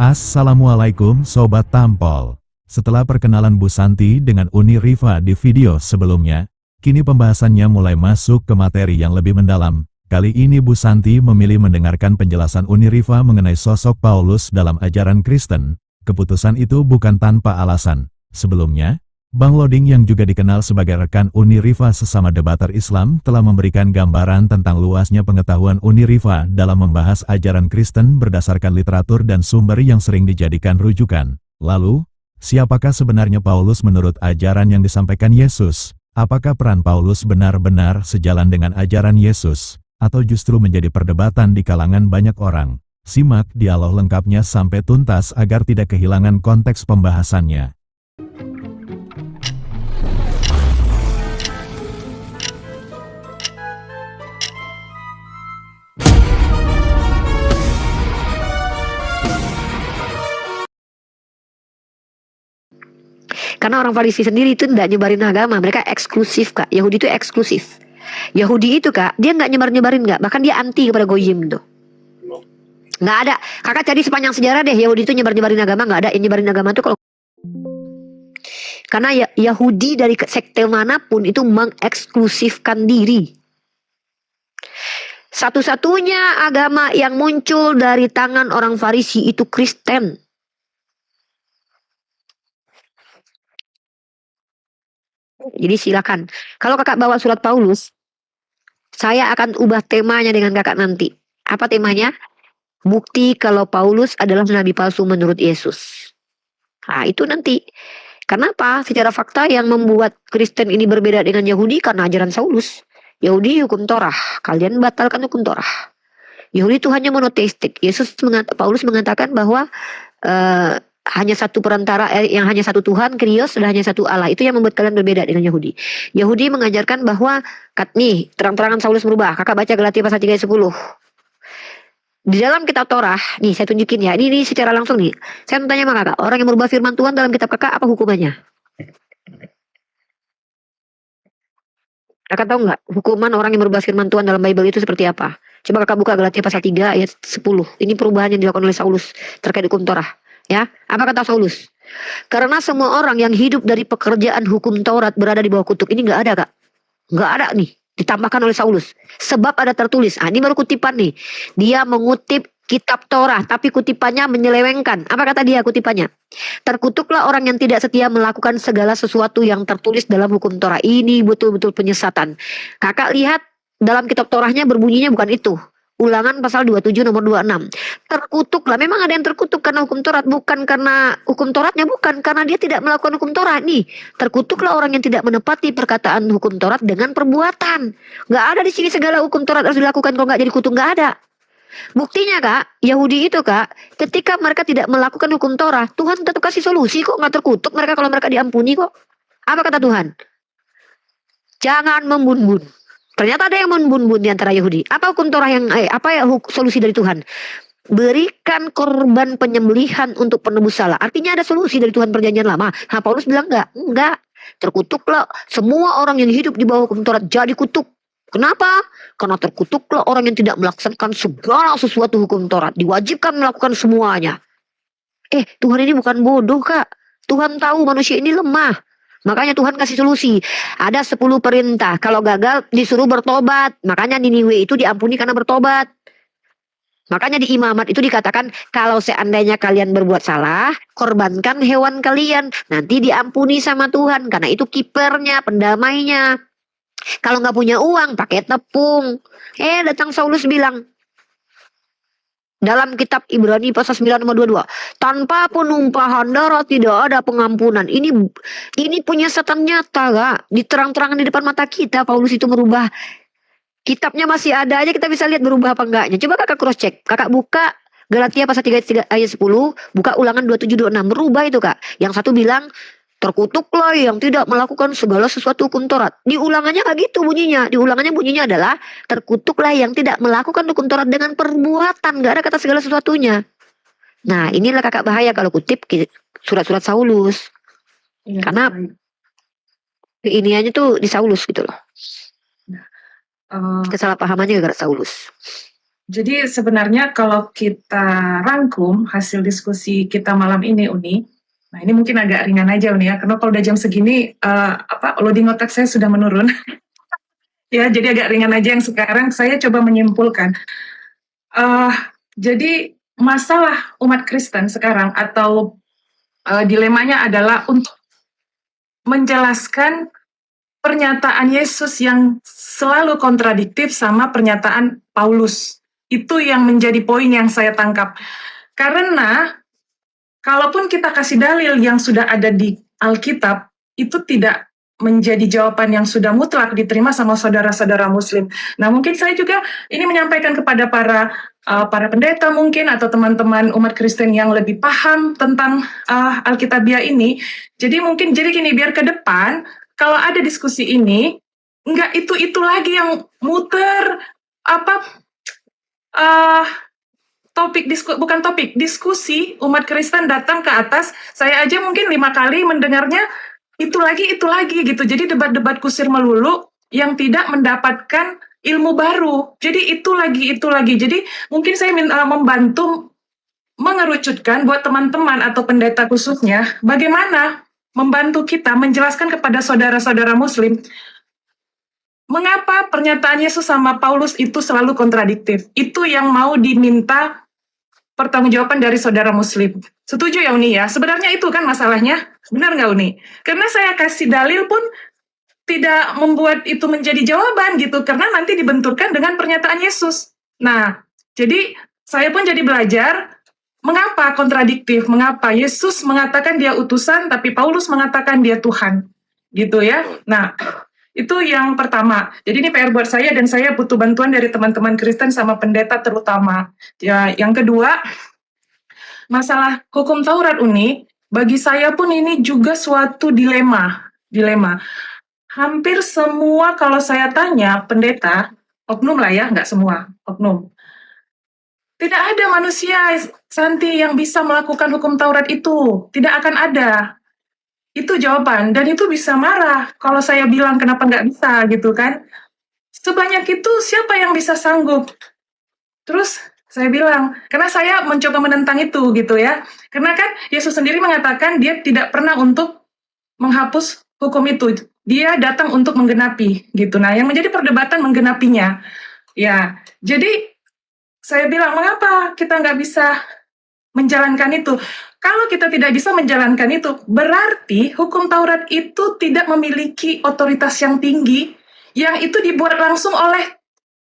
Assalamualaikum Sobat Tampol. Setelah perkenalan Bu Santi dengan Uni Rifa di video sebelumnya, kini pembahasannya mulai masuk ke materi yang lebih mendalam. Kali ini Bu Santi memilih mendengarkan penjelasan Uni Rifa mengenai sosok Paulus dalam ajaran Kristen. Keputusan itu bukan tanpa alasan. Sebelumnya, Bang Loding yang juga dikenal sebagai rekan Uni Rifa sesama debater Islam telah memberikan gambaran tentang luasnya pengetahuan Uni Rifa dalam membahas ajaran Kristen berdasarkan literatur dan sumber yang sering dijadikan rujukan. Lalu, siapakah sebenarnya Paulus menurut ajaran yang disampaikan Yesus? Apakah peran Paulus benar-benar sejalan dengan ajaran Yesus, atau justru menjadi perdebatan di kalangan banyak orang? Simak dialog lengkapnya sampai tuntas agar tidak kehilangan konteks pembahasannya. Karena orang Farisi sendiri itu tidak nyebarin agama, mereka eksklusif kak. Yahudi itu eksklusif. Yahudi itu kak, dia nggak nyebarin nggak, bahkan dia anti kepada goyim tuh. Nggak ada. Kakak cari sepanjang sejarah deh, Yahudi itu nyebarin agama, nggak ada yang nyebarin agama tuh kalau. Karena Yahudi dari sekte manapun itu mengeksklusifkan diri. Satu-satunya agama yang muncul dari tangan orang Farisi itu Kristen. Jadi silakan. Kalau kakak bawa surat Paulus, saya akan ubah temanya dengan kakak nanti. Apa temanya? Bukti kalau Paulus adalah nabi palsu menurut Yesus. Nah, itu nanti. Kenapa? Secara fakta yang membuat Kristen ini berbeda dengan Yahudi karena ajaran Saulus. Yahudi hukum Torah, kalian batalkan hukum Torah. Yahudi itu hanya monoteistik. Paulus mengatakan bahwa hanya satu perantara, yang hanya satu Tuhan, Krios, dan hanya satu Allah. Itu yang membuat kalian berbeda dengan Yahudi. Yahudi mengajarkan bahwa, nih, terang-terangan Saulus berubah. Kakak baca Galatia pasal 3 ayat 10. Di dalam kitab Torah, nih saya tunjukin ya, ini secara langsung nih. Saya mau tanya sama kakak, orang yang merubah firman Tuhan dalam kitab kakak, apa hukumannya? Kakak tahu nggak, hukuman orang yang merubah firman Tuhan dalam Bible itu seperti apa? Coba kakak buka Galatia pasal 3 ayat 10. Ini perubahan yang dilakukan oleh Saulus terkait hukum Torah. Ya, apa kata Saulus? Karena semua orang yang hidup dari pekerjaan hukum Taurat berada di bawah kutuk. Ini nggak ada kak, nggak ada nih. Ditambahkan oleh Saulus. Sebab ada tertulis. Ini baru kutipan nih. Dia mengutip kitab Torah, tapi kutipannya menyelewengkan. Apa kata dia kutipannya? Terkutuklah orang yang tidak setia melakukan segala sesuatu yang tertulis dalam hukum Torah. Ini betul-betul penyesatan. Kakak lihat dalam kitab Torahnya berbunyinya bukan itu. Ulangan pasal 27 nomor 26. Terkutuklah. Memang ada yang terkutuk karena hukum Taurat. Bukan karena hukum Tauratnya, bukan. Karena dia tidak melakukan hukum Taurat. Nih, terkutuklah orang yang tidak menepati perkataan hukum Taurat dengan perbuatan. Nggak ada di sini segala hukum Taurat harus dilakukan. Kalau nggak jadi kutuk, nggak ada. Buktinya kak, Yahudi itu kak, ketika mereka tidak melakukan hukum Taurat, Tuhan tetap kasih solusi kok, nggak terkutuk mereka kalau mereka diampuni kok. Apa kata Tuhan? Jangan membun-bun. Ternyata ada yang membun-bun di antara Yahudi. Apa hukum Torah yang solusi dari Tuhan? Berikan korban penyembelihan untuk penebus salah. Artinya ada solusi dari Tuhan perjanjian lama. Nah, Paulus bilang enggak. Terkutuklah semua orang yang hidup di bawah hukum Taurat jadi kutuk. Kenapa? Karena terkutuklah orang yang tidak melaksanakan segala sesuatu hukum Taurat. Diwajibkan melakukan semuanya. Tuhan ini bukan bodoh kak. Tuhan tahu manusia ini lemah. Makanya Tuhan kasih solusi. Ada 10 perintah. Kalau gagal disuruh bertobat. Makanya Niniwe itu diampuni karena bertobat. Makanya di Imamat itu dikatakan, kalau seandainya kalian berbuat salah, korbankan hewan kalian. Nanti diampuni sama Tuhan. Karena itu kipernya, pendamainya. Kalau nggak punya uang, pakai tepung. Datang Saulus bilang, dalam kitab Ibrani pasal 9 nomor 22. Tanpa penumpahan darah tidak ada pengampunan. Ini punya setan nyata kak. Diterang-terangkan di depan mata kita. Paulus itu merubah. Kitabnya masih ada aja, kita bisa lihat berubah apa enggaknya. Coba kakak cross check. Kakak buka Galatia pasal 3 ayat 10. Buka ulangan 2726. Berubah itu kak. Yang satu bilang, terkutuklah yang tidak melakukan segala sesuatu hukum Taurat. Di ulangannya nggak gitu bunyinya. Di ulangannya bunyinya adalah terkutuklah yang tidak melakukan hukum Taurat dengan perbuatan. Nggak ada kata segala sesuatunya. Nah, inilah kakak bahaya kalau kutip surat-surat Saulus. Ya, karena keiniannya tuh di Saulus gitu loh. Kesalahpahamannya gara-gara Saulus. Jadi sebenarnya kalau kita rangkum hasil diskusi kita malam ini, Uni, nah ini mungkin agak ringan aja, Uni ya, karena kalau udah jam segini, loading otak saya sudah menurun. Ya, jadi agak ringan aja yang sekarang saya coba menyimpulkan. Jadi masalah umat Kristen sekarang atau dilemanya adalah untuk menjelaskan pernyataan Yesus yang selalu kontradiktif sama pernyataan Paulus. Itu yang menjadi poin yang saya tangkap. Karena kalaupun kita kasih dalil yang sudah ada di Alkitab, itu tidak menjadi jawaban yang sudah mutlak diterima sama saudara-saudara Muslim. Nah, mungkin saya juga ini menyampaikan kepada para pendeta mungkin atau teman-teman umat Kristen yang lebih paham tentang Alkitabiah ini. Jadi gini, biar ke depan kalau ada diskusi ini nggak itu lagi yang muter diskusi umat Kristen datang ke atas, saya aja mungkin 5 kali mendengarnya itu lagi gitu. Jadi debat-debat kusir melulu yang tidak mendapatkan ilmu baru. Jadi itu lagi. Jadi mungkin saya membantu mengerucutkan buat teman-teman atau pendeta khususnya, bagaimana membantu kita menjelaskan kepada saudara-saudara Muslim mengapa pernyataan Yesus sama Paulus itu selalu kontradiktif. Itu yang mau diminta pertanggungjawaban dari saudara Muslim. Setuju ya Uni ya? Sebenarnya itu kan masalahnya. Benar nggak Uni? Karena saya kasih dalil pun tidak membuat itu menjadi jawaban gitu. Karena nanti dibenturkan dengan pernyataan Yesus. Nah, jadi saya pun jadi belajar mengapa kontradiktif. Mengapa Yesus mengatakan dia utusan, tapi Paulus mengatakan dia Tuhan. Gitu ya. Nah, itu yang pertama. Jadi ini PR buat saya dan saya butuh bantuan dari teman-teman Kristen sama pendeta terutama. Ya, yang kedua, masalah hukum Taurat Uni, bagi saya pun ini juga suatu dilema. Hampir semua kalau saya tanya pendeta, oknum lah ya, nggak semua, oknum. Tidak ada manusia, Santi, yang bisa melakukan hukum Taurat itu. Tidak akan ada. Itu jawaban, dan itu bisa marah kalau saya bilang kenapa nggak bisa gitu kan. Sebanyak itu siapa yang bisa sanggup? Terus saya bilang, karena saya mencoba menentang itu gitu ya. Karena kan Yesus sendiri mengatakan dia tidak pernah untuk menghapus hukum itu. Dia datang untuk menggenapi gitu. Nah, yang menjadi perdebatan menggenapinya. Ya, jadi saya bilang, mengapa kita nggak bisa menjalankan itu? Kalau kita tidak bisa menjalankan itu, berarti hukum Taurat itu tidak memiliki otoritas yang tinggi, yang itu dibuat langsung oleh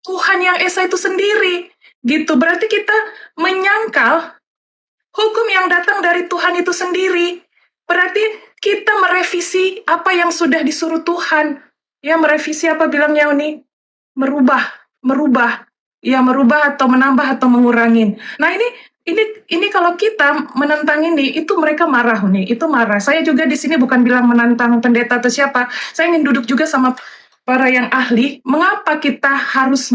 Tuhan yang Esa itu sendiri. Gitu, berarti kita menyangkal hukum yang datang dari Tuhan itu sendiri. Berarti kita merevisi apa yang sudah disuruh Tuhan. Ya, merevisi apa bilangnya Uni? Merubah. Ya, merubah atau menambah atau mengurangin. Nah, ini kalau kita menentang ini, itu mereka marah nih, itu marah. Saya juga di sini bukan bilang menantang pendeta atau siapa. Saya ingin duduk juga sama para yang ahli. Mengapa kita harus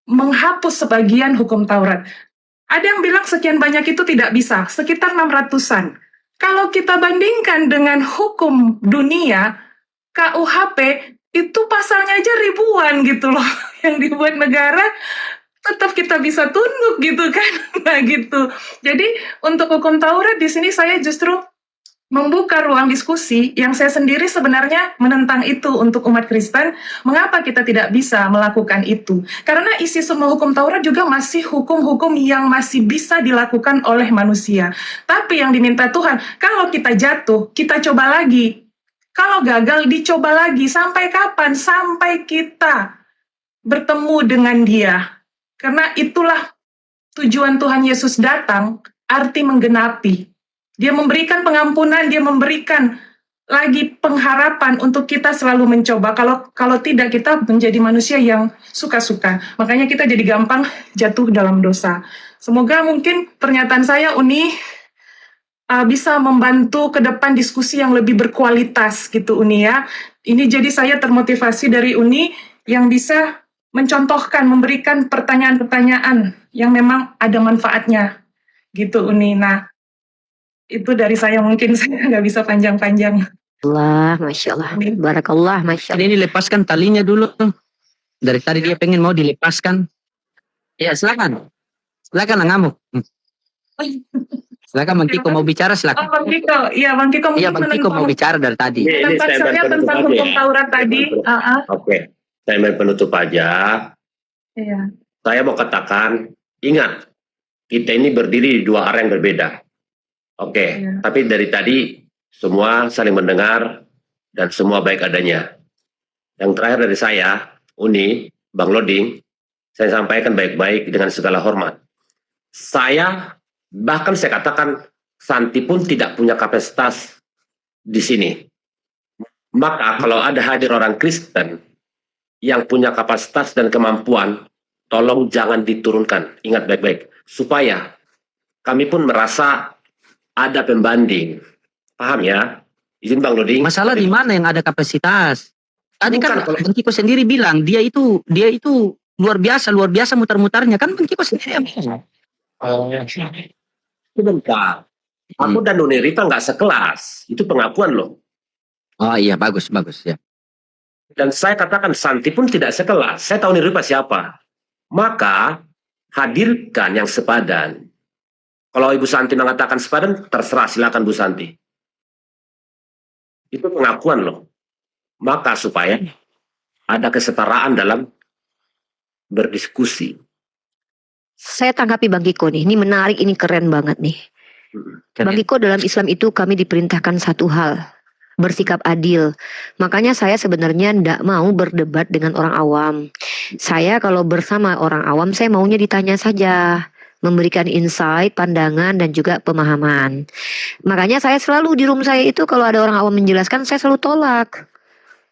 menghapus sebagian hukum Taurat? Ada yang bilang sekian banyak itu tidak bisa, sekitar 600-an. Kalau kita bandingkan dengan hukum dunia, KUHP itu pasalnya aja ribuan gitu loh. Yang dibuat negara tetap kita bisa tunduk gitu kan. Nah gitu. Jadi untuk hukum Taurat di sini saya justru membuka ruang diskusi yang saya sendiri sebenarnya menentang itu untuk umat Kristen. Mengapa kita tidak bisa melakukan itu? Karena isi semua hukum Taurat juga masih hukum-hukum yang masih bisa dilakukan oleh manusia. Tapi yang diminta Tuhan, kalau kita jatuh, kita coba lagi. Kalau gagal, dicoba lagi. Sampai kapan? Sampai kita bertemu dengan Dia. Karena itulah tujuan Tuhan Yesus datang, arti menggenapi. Dia memberikan pengampunan, dia memberikan lagi pengharapan untuk kita selalu mencoba. Kalau tidak, kita menjadi manusia yang suka-suka. Makanya kita jadi gampang jatuh dalam dosa. Semoga mungkin pernyataan saya, Uni, bisa membantu ke depan diskusi yang lebih berkualitas gitu, Uni ya. Ini jadi saya termotivasi dari Uni yang bisa mencontohkan, memberikan pertanyaan-pertanyaan yang memang ada manfaatnya gitu, Uni. Nah, itu dari saya, mungkin saya nggak bisa panjang-panjang. Allah, Masya Allah. Barakallah, Masya Allah. Ini dilepaskan talinya dulu. Dari tadi dia pengen mau dilepaskan. Ya, silakan. Silakan ngamuk. Silakan Bang Kiko mau bicara, Oh, silakan. Bang Kiko, iya Bang Kiko Iya, mungkin Bang Kiko mau menentang bicara dari tadi. Ini tempat saya saya penutup tentang aja hukum ya. Taurat tadi. Oke, saya main penutup aja. Iya. Saya mau katakan, ingat, kita ini berdiri di dua arah yang berbeda. Oke, Iya. tapi dari tadi semua saling mendengar dan semua baik adanya. Yang terakhir dari saya, Uni, Bang Loding, saya sampaikan baik-baik dengan segala hormat. Bahkan saya katakan, Santi pun tidak punya kapasitas di sini. Maka kalau ada hadir orang Kristen yang punya kapasitas dan kemampuan, tolong jangan diturunkan. Ingat baik-baik. Supaya kami pun merasa ada pembanding. Paham ya? Izin Bang Loding. Masalah di mana yang ada kapasitas? Tadi kan Bukan, kalau- Bang Kiko sendiri bilang dia itu luar biasa mutar-mutarnya kan Bang Kiko sendiri yang bilang. Sebentar. Aku dan Nuni Rita nggak sekelas. Itu pengakuan loh. Oh iya, bagus ya. Dan saya katakan Santi pun tidak sekelas. Saya tahu Nuni Rita siapa. Maka hadirkan yang sepadan. Kalau Ibu Santi mengatakan sepadan, terserah, silakan Bu Santi. Itu pengakuan loh. Maka supaya ada kesetaraan dalam berdiskusi. Saya tanggapi Bang Kiko nih, ini menarik, ini keren banget nih. Bang Kiko, dalam Islam itu kami diperintahkan satu hal, bersikap adil. Makanya saya sebenarnya tidak mau berdebat dengan orang awam. Saya kalau bersama orang awam, saya maunya ditanya saja, memberikan insight, pandangan, dan juga pemahaman. Makanya saya selalu di room saya itu kalau ada orang awam menjelaskan, saya selalu tolak.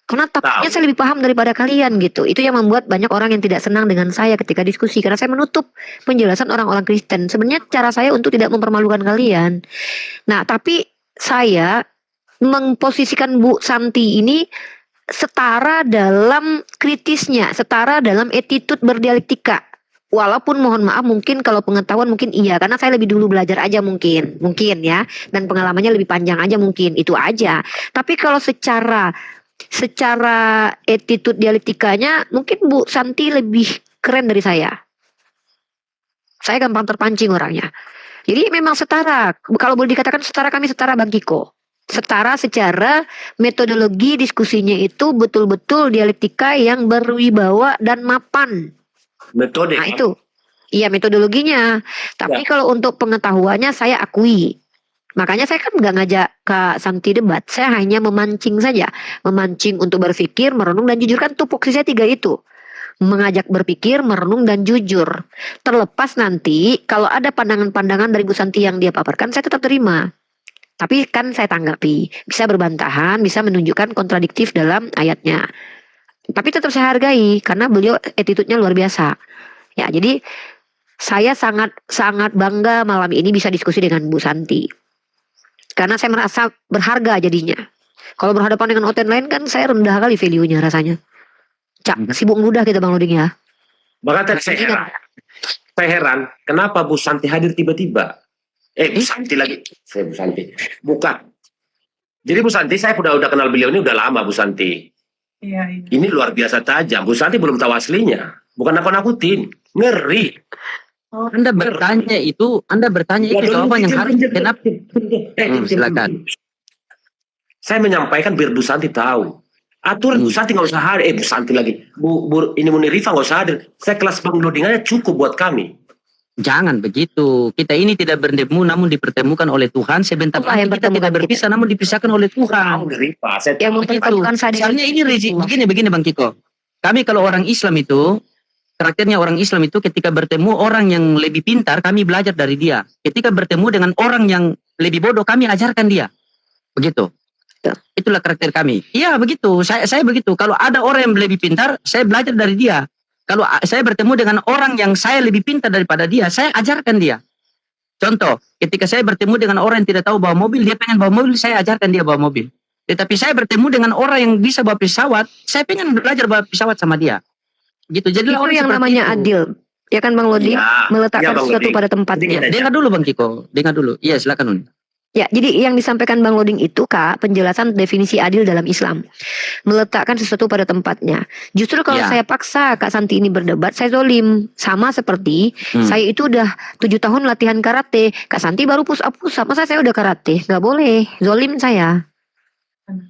Karena takutnya saya lebih paham daripada kalian gitu. Itu yang membuat banyak orang yang tidak senang dengan saya ketika diskusi. Karena saya menutup penjelasan orang-orang Kristen. Sebenarnya cara saya untuk tidak mempermalukan kalian. Nah, tapi saya memposisikan Bu Santi ini setara dalam kritisnya, setara dalam attitude berdialektika. Walaupun mohon maaf mungkin kalau pengetahuan mungkin iya, karena saya lebih dulu belajar aja mungkin ya, dan pengalamannya lebih panjang aja mungkin, itu aja. Tapi kalau secara attitude dialektikanya mungkin Bu Santi lebih keren dari saya. Saya gampang terpancing orangnya. Jadi memang setara. Kalau boleh dikatakan setara, kami setara Bang Kiko. Setara secara metodologi diskusinya itu betul-betul dialektika yang berwibawa dan mapan. Metode. Nah itu. Iya metodologinya. Tapi kalau untuk pengetahuannya saya akui. Makanya saya kan nggak ngajak Kak Santi debat. Saya hanya memancing saja. Memancing untuk berpikir, merenung, dan jujur. Kan tupoksi saya 3 itu. Mengajak berpikir, merenung, dan jujur. Terlepas nanti kalau ada pandangan-pandangan dari Bu Santi yang dia paparkan, saya tetap terima. Tapi kan saya tanggapi. Bisa berbantahan, bisa menunjukkan kontradiktif dalam ayatnya. Tapi tetap saya hargai. Karena beliau attitude-nya luar biasa. Ya, jadi saya sangat bangga malam ini bisa diskusi dengan Bu Santi. Karena saya merasa berharga jadinya. Kalau berhadapan dengan oten lain kan saya rendah kali value-nya rasanya. Cak, sibuk mudah kita Bang Loding ya. Maka saya heran, kenapa Bu Santi hadir tiba-tiba? Bu Santi lagi. Saya Bu Santi. Bukan. Jadi Bu Santi, saya udah kenal beliau ini udah lama Bu Santi. Iya. Ini luar biasa tajam. Bu Santi belum tahu aslinya. Bukan nakut-nakutin. Ngeri. Anda bertanya itu apa yang harus kenapa? Silakan. Saya menyampaikan biar Bu Santi tahu. Aturan Bu Santi nggak usah hadir. Bu Santi lagi. Ini Muni Rifa nggak usah hadir. Saya kelas Bang Loding aja cukup buat kami. Jangan begitu. Kita ini tidak bertemu namun dipertemukan oleh Tuhan. Sebentar Allah yang lagi kita tidak pertemukan berpisah namun dipisahkan oleh Tuhan. Muni Rifa. Saya Yang mempertemukan sadar. Soalnya ini begini Bang Kiko. Kami kalau orang Islam itu, karakternya orang Islam itu ketika bertemu orang yang lebih pintar, kami belajar dari dia. Ketika bertemu dengan orang yang lebih bodoh, kami ajarkan dia. Begitu. Itulah karakter kami. Iya begitu. Saya begitu. Kalau ada orang yang lebih pintar, saya belajar dari dia. Kalau saya bertemu dengan orang yang saya lebih pintar daripada dia, saya ajarkan dia. Contoh, ketika saya bertemu dengan orang yang tidak tahu bawa mobil, dia pengen bawa mobil, saya ajarkan dia bawa mobil. Tetapi saya bertemu dengan orang yang bisa bawa pesawat, saya pengen belajar bawa pesawat sama dia. Gitu. Jadi Itu yang namanya adil. Ya kan Bang Loding? Ya, Meletakkan ya, Bang sesuatu Loding. pada tempatnya. Sedikit. Dengar dulu Bang Kiko, dengar dulu. Iya silakan Uni. Ya, jadi yang disampaikan Bang Loding itu, Kak, penjelasan definisi adil dalam Islam. Meletakkan sesuatu pada tempatnya. Justru kalau Ya. saya paksa Kak Santi ini berdebat, saya zolim. Sama seperti saya itu udah 7 tahun latihan karate. Kak Santi baru push up. Masa saya udah karate? Nggak boleh. Zolim saya.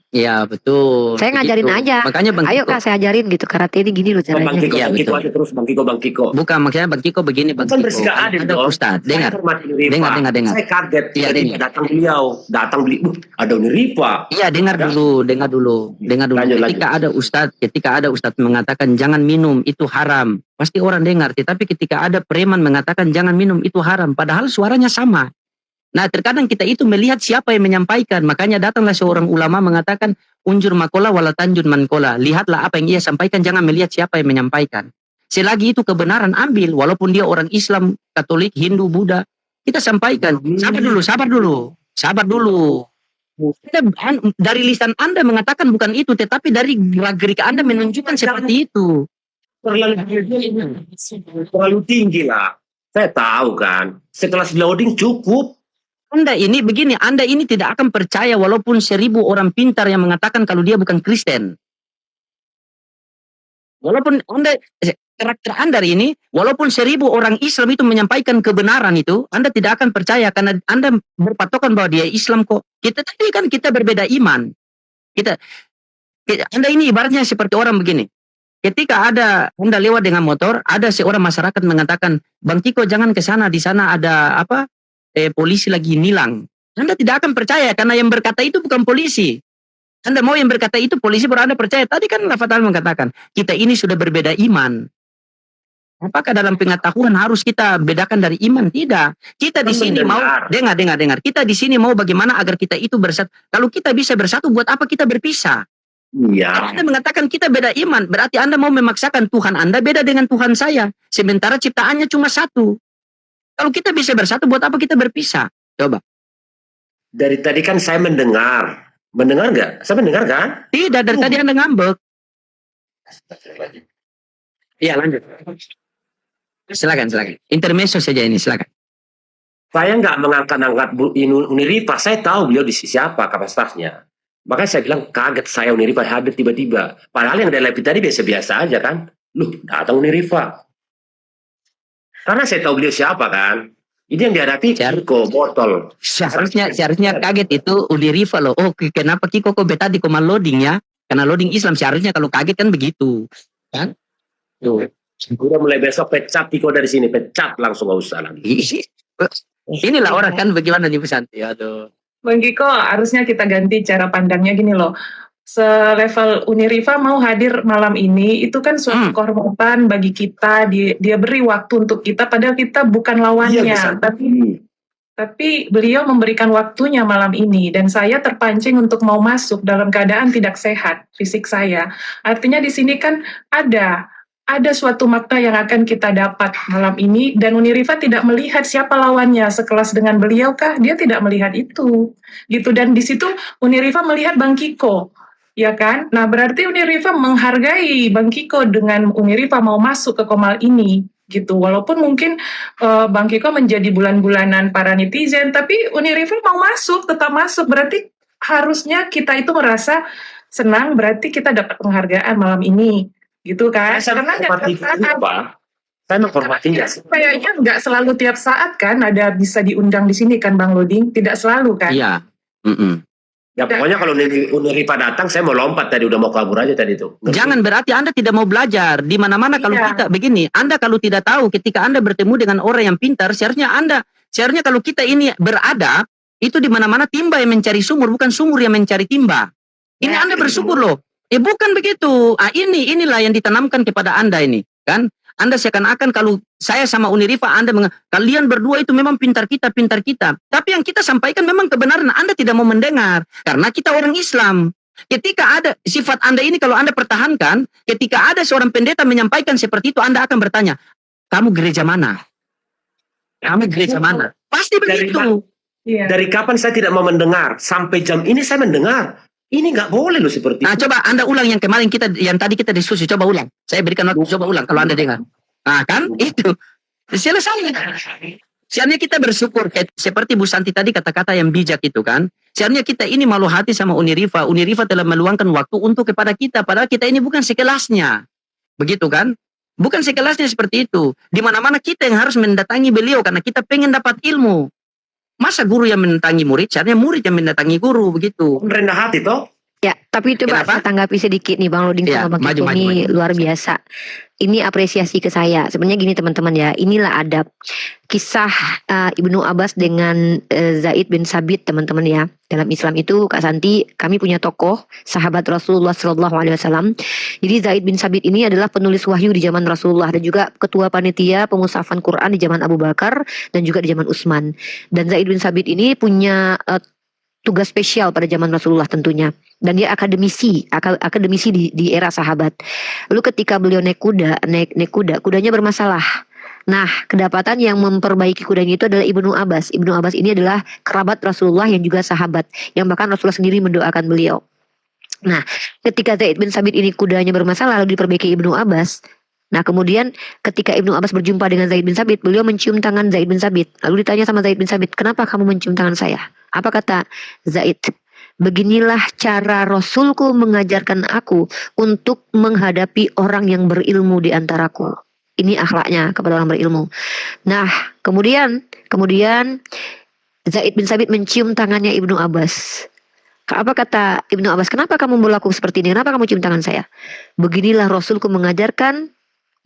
Ya betul. Saya ngajarin Begitu. aja. Makanya Bang Ayo Kiko, Kak, saya ajarin gitu. Karate ini gini loh Bang caranya. Kiko, Iya, Bang Kiko betul. aja terus, Bang Kiko. bukan maksudnya Bang Kiko begini Bang Kan Kiko. bersikap adil Ada dong. Ustadz, dengar. Saya hormati Uni Rifa. Dengar. Saya kaget Iya, ketika dengar. datang beliau, ada Uni Rifa. Iya, dengar Ya. dulu. Lanjut. Ketika ada ustadz mengatakan jangan minum itu haram, pasti orang dengar. Tetapi ketika ada preman mengatakan jangan minum itu haram, padahal suaranya sama. Nah, terkadang kita itu melihat siapa yang menyampaikan. Makanya datanglah seorang ulama mengatakan unjur makola wala tanjur mankola. Lihatlah apa yang ia sampaikan, jangan melihat siapa yang menyampaikan. Selagi itu kebenaran ambil, walaupun dia orang Islam, Katolik, Hindu, Buddha, kita sampaikan. Sabar dulu. Dari lisan Anda mengatakan bukan itu, tetapi dari gerak-gerik Anda menunjukkan seperti itu. Terlalu tinggi lah. Saya tahu kan. Setelah loading cukup. Anda ini begini, Anda ini tidak akan percaya walaupun 1000 orang pintar yang mengatakan kalau dia bukan Kristen. Walaupun Anda, karakter Anda ini, walaupun 1000 orang Islam itu menyampaikan kebenaran itu, Anda tidak akan percaya karena Anda berpatokan bahwa dia Islam kok. Kita berbeda iman. Anda ini ibaratnya seperti orang begini. Ketika Anda lewat dengan motor, ada seorang masyarakat mengatakan, Bang Kiko jangan ke sana, di sana ada polisi lagi nilang. Anda tidak akan percaya karena yang berkata itu bukan polisi. Anda mau yang berkata itu polisi baru Anda percaya. Tadi kan Rafathar mengatakan, kita ini sudah berbeda iman. Apakah dalam pengetahuan harus kita bedakan dari iman? Tidak. Kita di sini mau, dengar. Kita di sini mau bagaimana agar kita itu bersatu. Kalau kita bisa bersatu, buat apa kita berpisah? Iya. Anda mengatakan kita beda iman, berarti Anda mau memaksakan Tuhan Anda beda dengan Tuhan saya. Sementara ciptaannya cuma satu. Kalau kita bisa bersatu, buat apa kita berpisah? Coba. Dari tadi kan saya mendengar. Mendengar nggak? Saya mendengar kan? Tidak, dari tadi Anda ngambek. Iya, lanjut. Silakan. Intermezzo saja ini, silakan. Saya nggak mengangkat-angkat Uni Rifa. Saya tahu beliau siapa kapasitasnya. Makanya saya bilang kaget saya Uni Rifa hadir tiba-tiba. Padahal yang dari tadi biasa-biasa aja kan. Loh, datang Uni Rifa. Karena saya tahu beliau siapa kan. Ini yang dihadapi Kiko, botol. Seharusnya kaget itu Uni Rifa loh. Oh, kenapa Kiko kok beta di command loading ya? Karena loading Islam seharusnya kalau kaget kan begitu. Kan? Tuh. Udah mulai besok pecat Kiko dari sini. Pecat langsung gak usah lagi. Inilah orang kan bagaimana nih Bu Santi. Aduh. Bang Kiko, harusnya kita ganti cara pandangnya gini loh. Selevel Uni Rifa mau hadir malam ini, itu kan suatu kehormatan bagi kita. Dia beri waktu untuk kita, padahal kita bukan lawannya. Iya, tapi beliau memberikan waktunya malam ini, dan saya terpancing untuk mau masuk dalam keadaan tidak sehat fisik saya. Artinya di sini kan ada suatu makna yang akan kita dapat malam ini, dan Uni Rifa tidak melihat siapa lawannya sekelas dengan beliau kah? Dia tidak melihat itu, gitu. Dan di situ Uni Rifa melihat Bang Kiko, ya kan? Nah, berarti Uni Rifa menghargai Bang Kiko dengan Uni Rifa mau masuk ke Komal ini, gitu. Walaupun mungkin Bang Kiko menjadi bulan-bulanan para netizen, tapi Uni Rifa mau masuk, tetap masuk. Berarti harusnya kita itu merasa senang, berarti kita dapat penghargaan malam ini. Gitu kan? Saya menghormatinya. Kayaknya nggak selalu tiap saat kan ada bisa diundang di sini kan Bang Loding, tidak selalu kan? Iya. Ya pokoknya kalau Uni Rifa datang saya mau lompat tadi, udah mau kabur aja tadi tuh. Jangan berarti Anda tidak mau belajar. Di mana-mana kalau kita begini, Anda kalau tidak tahu ketika Anda bertemu dengan orang yang pintar, seharusnya kalau kita ini beradab, itu di mana-mana timba yang mencari sumur, bukan sumur yang mencari timba. Ini Anda bersyukur loh. Bukan begitu. Inilah yang ditanamkan kepada Anda ini, kan? Anda seakan-akan kalau saya sama Uni Rifa, kalian berdua itu memang pintar kita. Tapi yang kita sampaikan memang kebenaran. Anda tidak mau mendengar karena kita orang Islam. Ketika ada sifat Anda ini kalau Anda pertahankan, ketika ada seorang pendeta menyampaikan seperti itu, Anda akan bertanya, kamu gereja mana? Kamu gereja mana? Pasti begitu. Dari kapan saya tidak mau mendengar? Sampai jam ini saya mendengar. Ini nggak boleh loh seperti itu. Nah, coba Anda ulang yang kemarin yang tadi kita diskusi. Coba ulang. Saya berikan waktu, coba ulang kalau Anda dengar. Nah, kan? Itu. Selesai. Seharusnya kita bersyukur seperti Bu Santi tadi kata-kata yang bijak itu kan. Seharusnya kita ini malu hati sama Uni Rifa. Uni Rifa telah meluangkan waktu untuk kepada kita, padahal kita ini bukan sekelasnya. Begitu kan? Bukan sekelasnya seperti itu. Di mana-mana kita yang harus mendatangi beliau karena kita pengen dapat ilmu. Masa guru yang mendatangi murid, seharusnya murid yang mendatangi guru, begitu. Rendah hati toh. Ya, tapi coba Kenapa? saya tanggapi sedikit nih Bang Loding Ya, sama Bang maju, Kiko maju, ini maju. luar biasa. Ini apresiasi ke saya. Sebenarnya gini teman-teman ya, inilah adab. Kisah Ibnu Abbas dengan Zaid bin Sabit teman-teman ya. Dalam Islam itu Kak Santi, kami punya tokoh sahabat Rasulullah SAW. Jadi Zaid bin Sabit ini adalah penulis wahyu di zaman Rasulullah dan juga ketua panitia pengushafan Quran di zaman Abu Bakar dan juga di zaman Utsman. Dan Zaid bin Sabit ini punya tugas spesial pada zaman Rasulullah tentunya, dan dia akademisi di era sahabat. Lalu ketika beliau naik kuda, kudanya bermasalah. Nah, kedapatan yang memperbaiki kudanya itu adalah Ibnu Abbas. Ibnu Abbas ini adalah kerabat Rasulullah yang juga sahabat, yang bahkan Rasulullah sendiri mendoakan beliau. Nah, ketika Zaid bin Sabit ini kudanya bermasalah lalu diperbaiki Ibnu Abbas. Nah, kemudian ketika Ibnu Abbas berjumpa dengan Zaid bin Sabit, beliau mencium tangan Zaid bin Sabit. Lalu ditanya sama Zaid bin Sabit, "Kenapa kamu mencium tangan saya?" Apa kata Zaid? "Beginilah cara Rasulku mengajarkan aku untuk menghadapi orang yang berilmu di antaraku." Ini akhlaknya kepada orang berilmu. Nah, kemudian Zaid bin Sabit mencium tangannya Ibnu Abbas. Apa kata Ibnu Abbas? "Kenapa kamu berlaku seperti ini? Kenapa kamu cium tangan saya?" "Beginilah Rasulku mengajarkan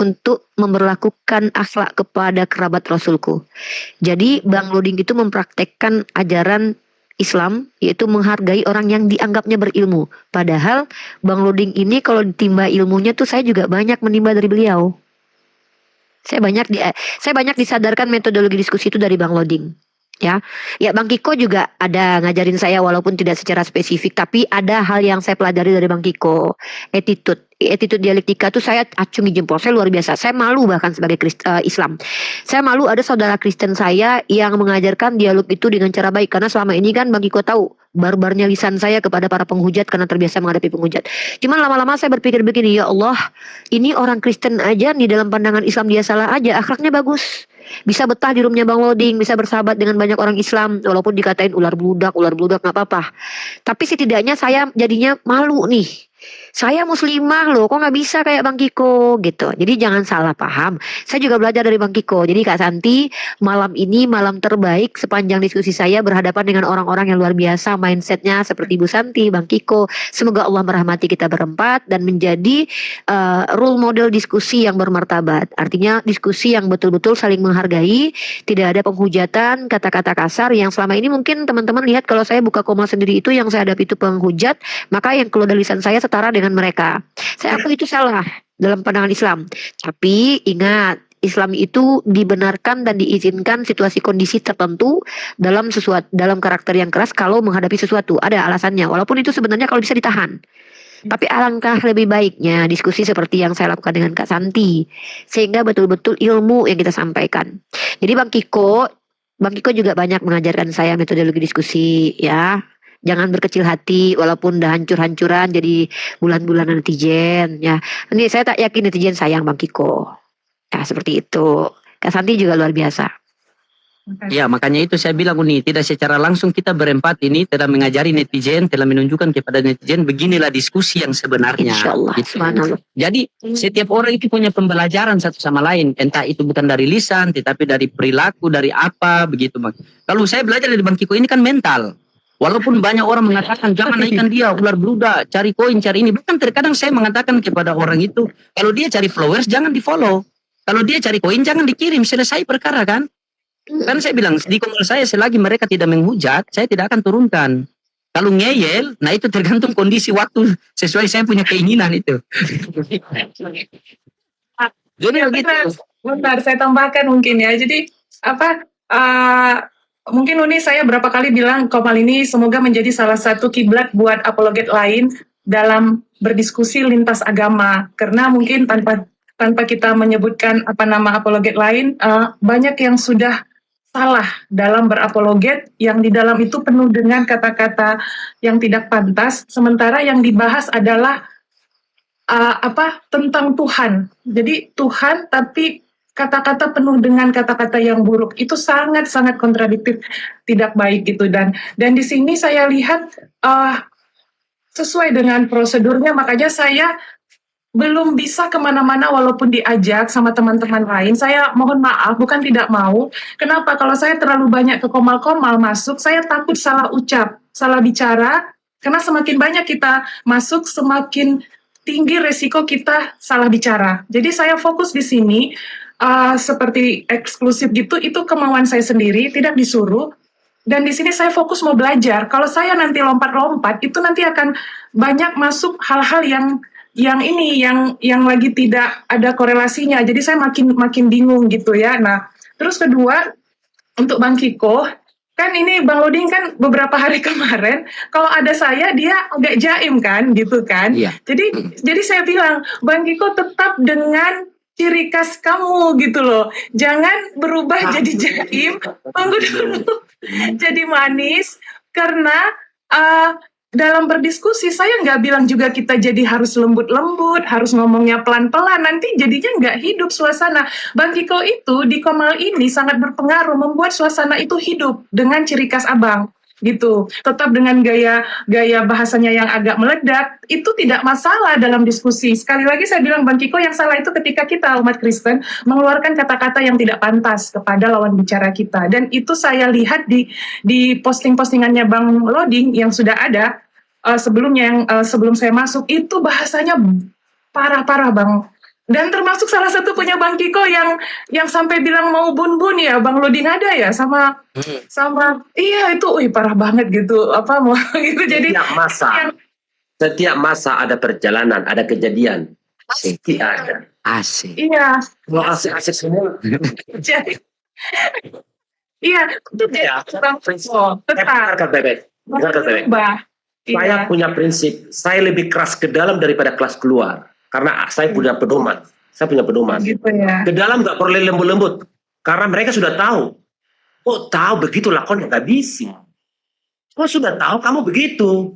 untuk memperlakukan akhlak kepada kerabat Rasulku." Jadi Bang Loding itu mempraktekkan ajaran Islam, yaitu menghargai orang yang dianggapnya berilmu. Padahal Bang Loding ini kalau ditimba ilmunya tuh saya juga banyak menimba dari beliau. Saya banyak disadarkan metodologi diskusi itu dari Bang Loding. Ya Bang Kiko juga ada ngajarin saya walaupun tidak secara spesifik, tapi ada hal yang saya pelajari dari Bang Kiko. Attitude dialektika tuh saya acungi jempol, saya luar biasa. Saya malu bahkan sebagai Islam. Saya malu ada saudara Kristen saya yang mengajarkan dialog itu dengan cara baik, karena selama ini kan Bang Kiko tahu barbarnya lisan saya kepada para penghujat karena terbiasa menghadapi penghujat. Cuman lama-lama saya berpikir begini, ya Allah, ini orang Kristen aja nih dalam pandangan Islam dia salah aja, akhlaknya bagus. Bisa betah di roomnya Bang Loding, bisa bersahabat dengan banyak orang Islam, walaupun dikatain ular bludak nggak apa-apa. Tapi setidaknya saya jadinya malu nih. Saya muslimah loh, kok nggak bisa kayak Bang Kiko gitu. Jadi jangan salah paham. Saya juga belajar dari Bang Kiko. Jadi Kak Santi, malam ini malam terbaik sepanjang diskusi saya berhadapan dengan orang-orang yang luar biasa mindsetnya seperti Bu Santi, Bang Kiko. Semoga Allah merahmati kita berempat dan menjadi role model diskusi yang bermartabat. Artinya diskusi yang betul-betul saling menghargai, tidak ada penghujatan, kata-kata kasar yang selama ini mungkin teman-teman lihat kalau saya buka koma sendiri itu yang saya hadapi itu penghujat, maka yang keluar dari lisan saya setara dengan mereka. Saya akui itu salah dalam pandangan Islam. Tapi ingat, Islam itu dibenarkan dan diizinkan situasi kondisi tertentu dalam karakter yang keras kalau menghadapi sesuatu. Ada alasannya, walaupun itu sebenarnya kalau bisa ditahan. Tapi alangkah lebih baiknya diskusi seperti yang saya lakukan dengan Kak Santi, sehingga betul-betul ilmu yang kita sampaikan. Jadi Bang Kiko juga banyak mengajarkan saya metodologi diskusi ya. Jangan berkecil hati walaupun udah hancur-hancuran jadi bulan-bulanan netizen ya. Ini saya tak yakin netizen sayang Bang Kiko. Ya seperti itu. Kak Santi juga luar biasa. Ya, makanya itu saya bilang Uni, tidak secara langsung kita berempat ini telah mengajari netizen, telah menunjukkan kepada netizen beginilah diskusi yang sebenarnya. Insyaallah. Gitu. Subhanallah. Jadi setiap orang itu punya pembelajaran satu sama lain, entah itu bukan dari lisan, tetapi dari perilaku, dari apa begitu. Kalau saya belajar dari Bang Kiko ini kan mental. Walaupun banyak orang mengatakan jangan naikkan dia, ular bludak, cari koin, cari ini. Bahkan terkadang saya mengatakan kepada orang itu, kalau dia cari followers jangan di follow. Kalau dia cari koin jangan dikirim, selesai perkara kan. Kan saya bilang, di komentar saya selagi mereka tidak menghujat, saya tidak akan turunkan. Kalau ngeyel, nah itu tergantung kondisi waktu sesuai saya punya keinginan itu. Jadi begitu. Bentar, saya tambahkan mungkin ya. Jadi mungkin Uni saya berapa kali bilang Komal ini semoga menjadi salah satu kiblat buat apologet lain dalam berdiskusi lintas agama. Karena mungkin tanpa kita menyebutkan nama apologet lain, banyak yang sudah salah dalam berapologet yang di dalam itu penuh dengan kata-kata yang tidak pantas, sementara yang dibahas adalah tentang Tuhan. Jadi Tuhan tapi kata-kata penuh dengan kata-kata yang buruk itu sangat-sangat kontradiktif, tidak baik gitu. Dan di sini saya lihat sesuai dengan prosedurnya, makanya saya belum bisa kemana-mana walaupun diajak sama teman-teman lain. Saya mohon maaf, bukan tidak mau. Kenapa? Kalau saya terlalu banyak ke komal-komal masuk, saya takut salah ucap, salah bicara. Karena semakin banyak kita masuk, semakin tinggi resiko kita salah bicara. Jadi saya fokus di sini, seperti eksklusif gitu, itu kemauan saya sendiri, tidak disuruh. Dan di sini saya fokus mau belajar. Kalau saya nanti lompat-lompat, itu nanti akan banyak masuk hal-hal yang lagi tidak ada korelasinya. Jadi saya makin bingung gitu ya. Nah, terus kedua, untuk Bang Kiko, kan ini Bang Loding kan beberapa hari kemarin, kalau ada saya dia agak jaim kan, gitu kan. Iya. Jadi saya bilang, Bang Kiko tetap dengan ciri khas kamu gitu loh. Jangan berubah jadi jaim, tunggu dulu. Jadi manis, karena dalam berdiskusi saya nggak bilang juga kita jadi harus lembut-lembut, harus ngomongnya pelan-pelan, nanti jadinya nggak hidup suasana. Bang Kiko itu di Komal ini sangat berpengaruh membuat suasana itu hidup dengan ciri khas Abang gitu. Tetap dengan gaya bahasanya yang agak meledak, itu tidak masalah dalam diskusi. Sekali lagi saya bilang Bang Kiko, yang salah itu ketika kita umat Kristen mengeluarkan kata-kata yang tidak pantas kepada lawan bicara kita. Dan itu saya lihat di posting-postingannya Bang Loding yang sudah ada sebelumnya, sebelum saya masuk, itu bahasanya parah-parah Bang. Dan termasuk salah satu punya Bang Kiko yang sampai bilang mau bun-bun ya, Bang Loding ada ya sama iya itu, parah banget gitu, apa mau gitu. Jadi Setiap masa ada perjalanan, ada kejadian. Pasti ada. Asik. iya, Kalau asik-asik semua. jadi iya, itu dia Bang Kiko, tetap Dengarkan Bebek. Dengarkan Bebek. berubah. Saya Iya. punya prinsip, saya lebih keras ke dalam daripada keras keluar. Karena saya punya pedoman. Saya punya pedoman. Gitu ya. Ke dalam nggak perlu lembut-lembut. Karena mereka sudah tahu. Oh tahu begitu lakonnya nggak bisa. Oh sudah tahu kamu begitu.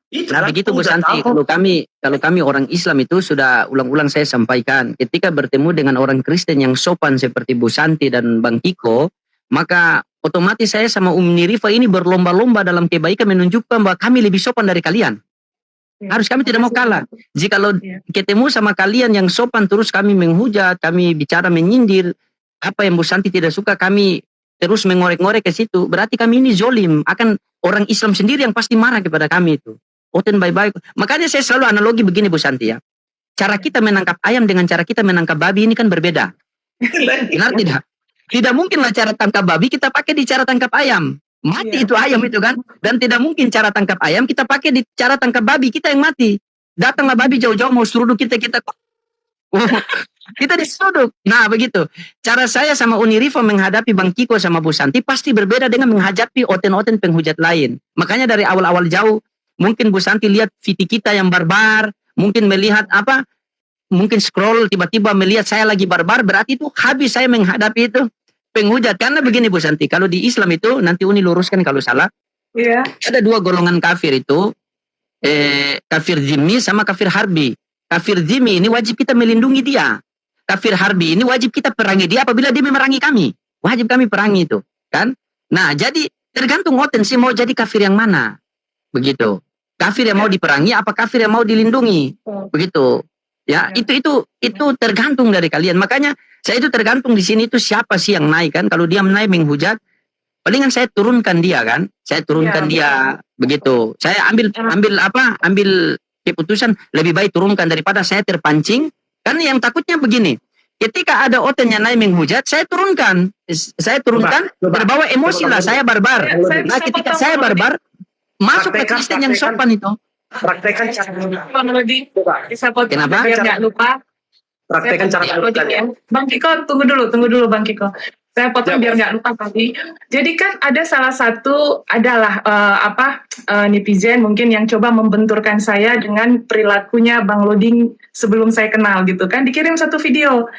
Itu Nah, begitu Bu udah Santi, tahu. kalau kami orang Islam itu sudah ulang-ulang saya sampaikan, ketika bertemu dengan orang Kristen yang sopan seperti Bu Santi dan Bang Kiko, maka otomatis saya sama Rifa ini berlomba-lomba dalam kebaikan menunjukkan bahwa kami lebih sopan dari kalian. Harus kami tidak mau kalah. Jika ketemu sama kalian yang sopan terus kami menghujat, kami bicara menyindir, apa yang Bu Santi tidak suka kami terus mengorek-ngorek ke situ, berarti kami ini zolim. Akan orang Islam sendiri yang pasti marah kepada kami itu. Oten baik-baik. Makanya saya selalu analogi begini Bu Santi ya. Cara kita menangkap ayam dengan cara kita menangkap babi ini kan berbeda. Benar tidak? Tidak mungkinlah cara tangkap babi kita pakai di cara tangkap ayam. Mati itu ayam itu kan. Dan tidak mungkin cara tangkap ayam kita pakai di cara tangkap babi, kita yang mati. Datanglah babi jauh-jauh mau seruduk kita kita diseruduk. Nah begitu. Cara saya sama Rifa menghadapi Bang Kiko sama Bu Santi pasti berbeda dengan menghadapi oten-oten penghujat lain. Makanya dari awal-awal jauh mungkin Bu Santi lihat VT kita yang barbar, mungkin melihat mungkin scroll tiba-tiba melihat saya lagi barbar, berarti itu habis saya menghadapi itu penghujat. Karena begini Bu Santi, kalau di Islam itu nanti Uni luruskan kalau salah. Iya. Ada dua golongan kafir itu, kafir zimmi sama kafir harbi. Kafir zimmi ini wajib kita melindungi dia. Kafir harbi ini wajib kita perangi dia apabila dia memerangi kami. Wajib kami perangi itu, kan? Nah, jadi tergantung oten sih mau jadi kafir yang mana. Begitu. Kafir yang mau diperangi apa kafir yang mau dilindungi. Begitu. Ya, itu tergantung dari kalian. Makanya saya itu tergantung di sini itu siapa sih yang naik kan? Kalau dia naik menghujat, palingan saya turunkan dia kan? Saya turunkan dia begitu. Saya ambil keputusan lebih baik turunkan daripada saya terpancing. Kan yang takutnya begini. Ketika ada oten yang naik menghujat, saya turunkan. Berbawa emosi lah, saya barbar. Nah, ketika saya barbar, masuk ke Kristen yang sopan itu. Praktekkan cara Bang Loding, bisa potong Kenapa? biar nggak lupa. praktekkan cara melakukannya. Bang Kiko, tunggu dulu Bang Kiko. Saya potong biar nggak lupa tadi. Jadi kan ada salah satu netizen mungkin yang coba membenturkan saya dengan perilakunya Bang Loding sebelum saya kenal gitu kan. Dikirim satu video.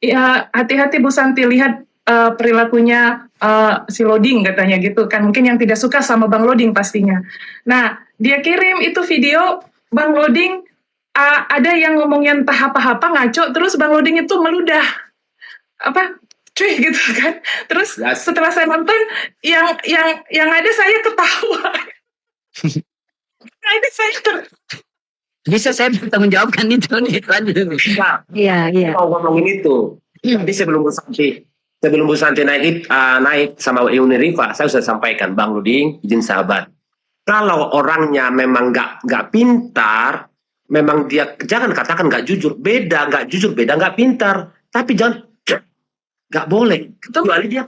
Ya, hati-hati Bu Santi lihat perilakunya si Loding katanya gitu kan. Mungkin yang tidak suka sama Bang Loding pastinya. Nah, dia kirim itu video Bang Loding ada yang ngomongnya entah apa-apa ngaco, terus Bang Loding itu meludah apa cuy gitu kan. Terus setelah saya nonton yang ada saya ketawa. Nah, ini saya Bisa saya bertanggung jawabkan itu nih. Lanjut. Iya, iya. Mau ngomongin itu. Tadi sebelum Bu Santi naik sama Uni Rifa, saya sudah sampaikan, Bang Luding, izin sahabat. Kalau orangnya memang nggak pintar, memang dia jangan katakan nggak jujur, nggak jujur beda nggak pintar, tapi jangan nggak boleh. Kecuali dia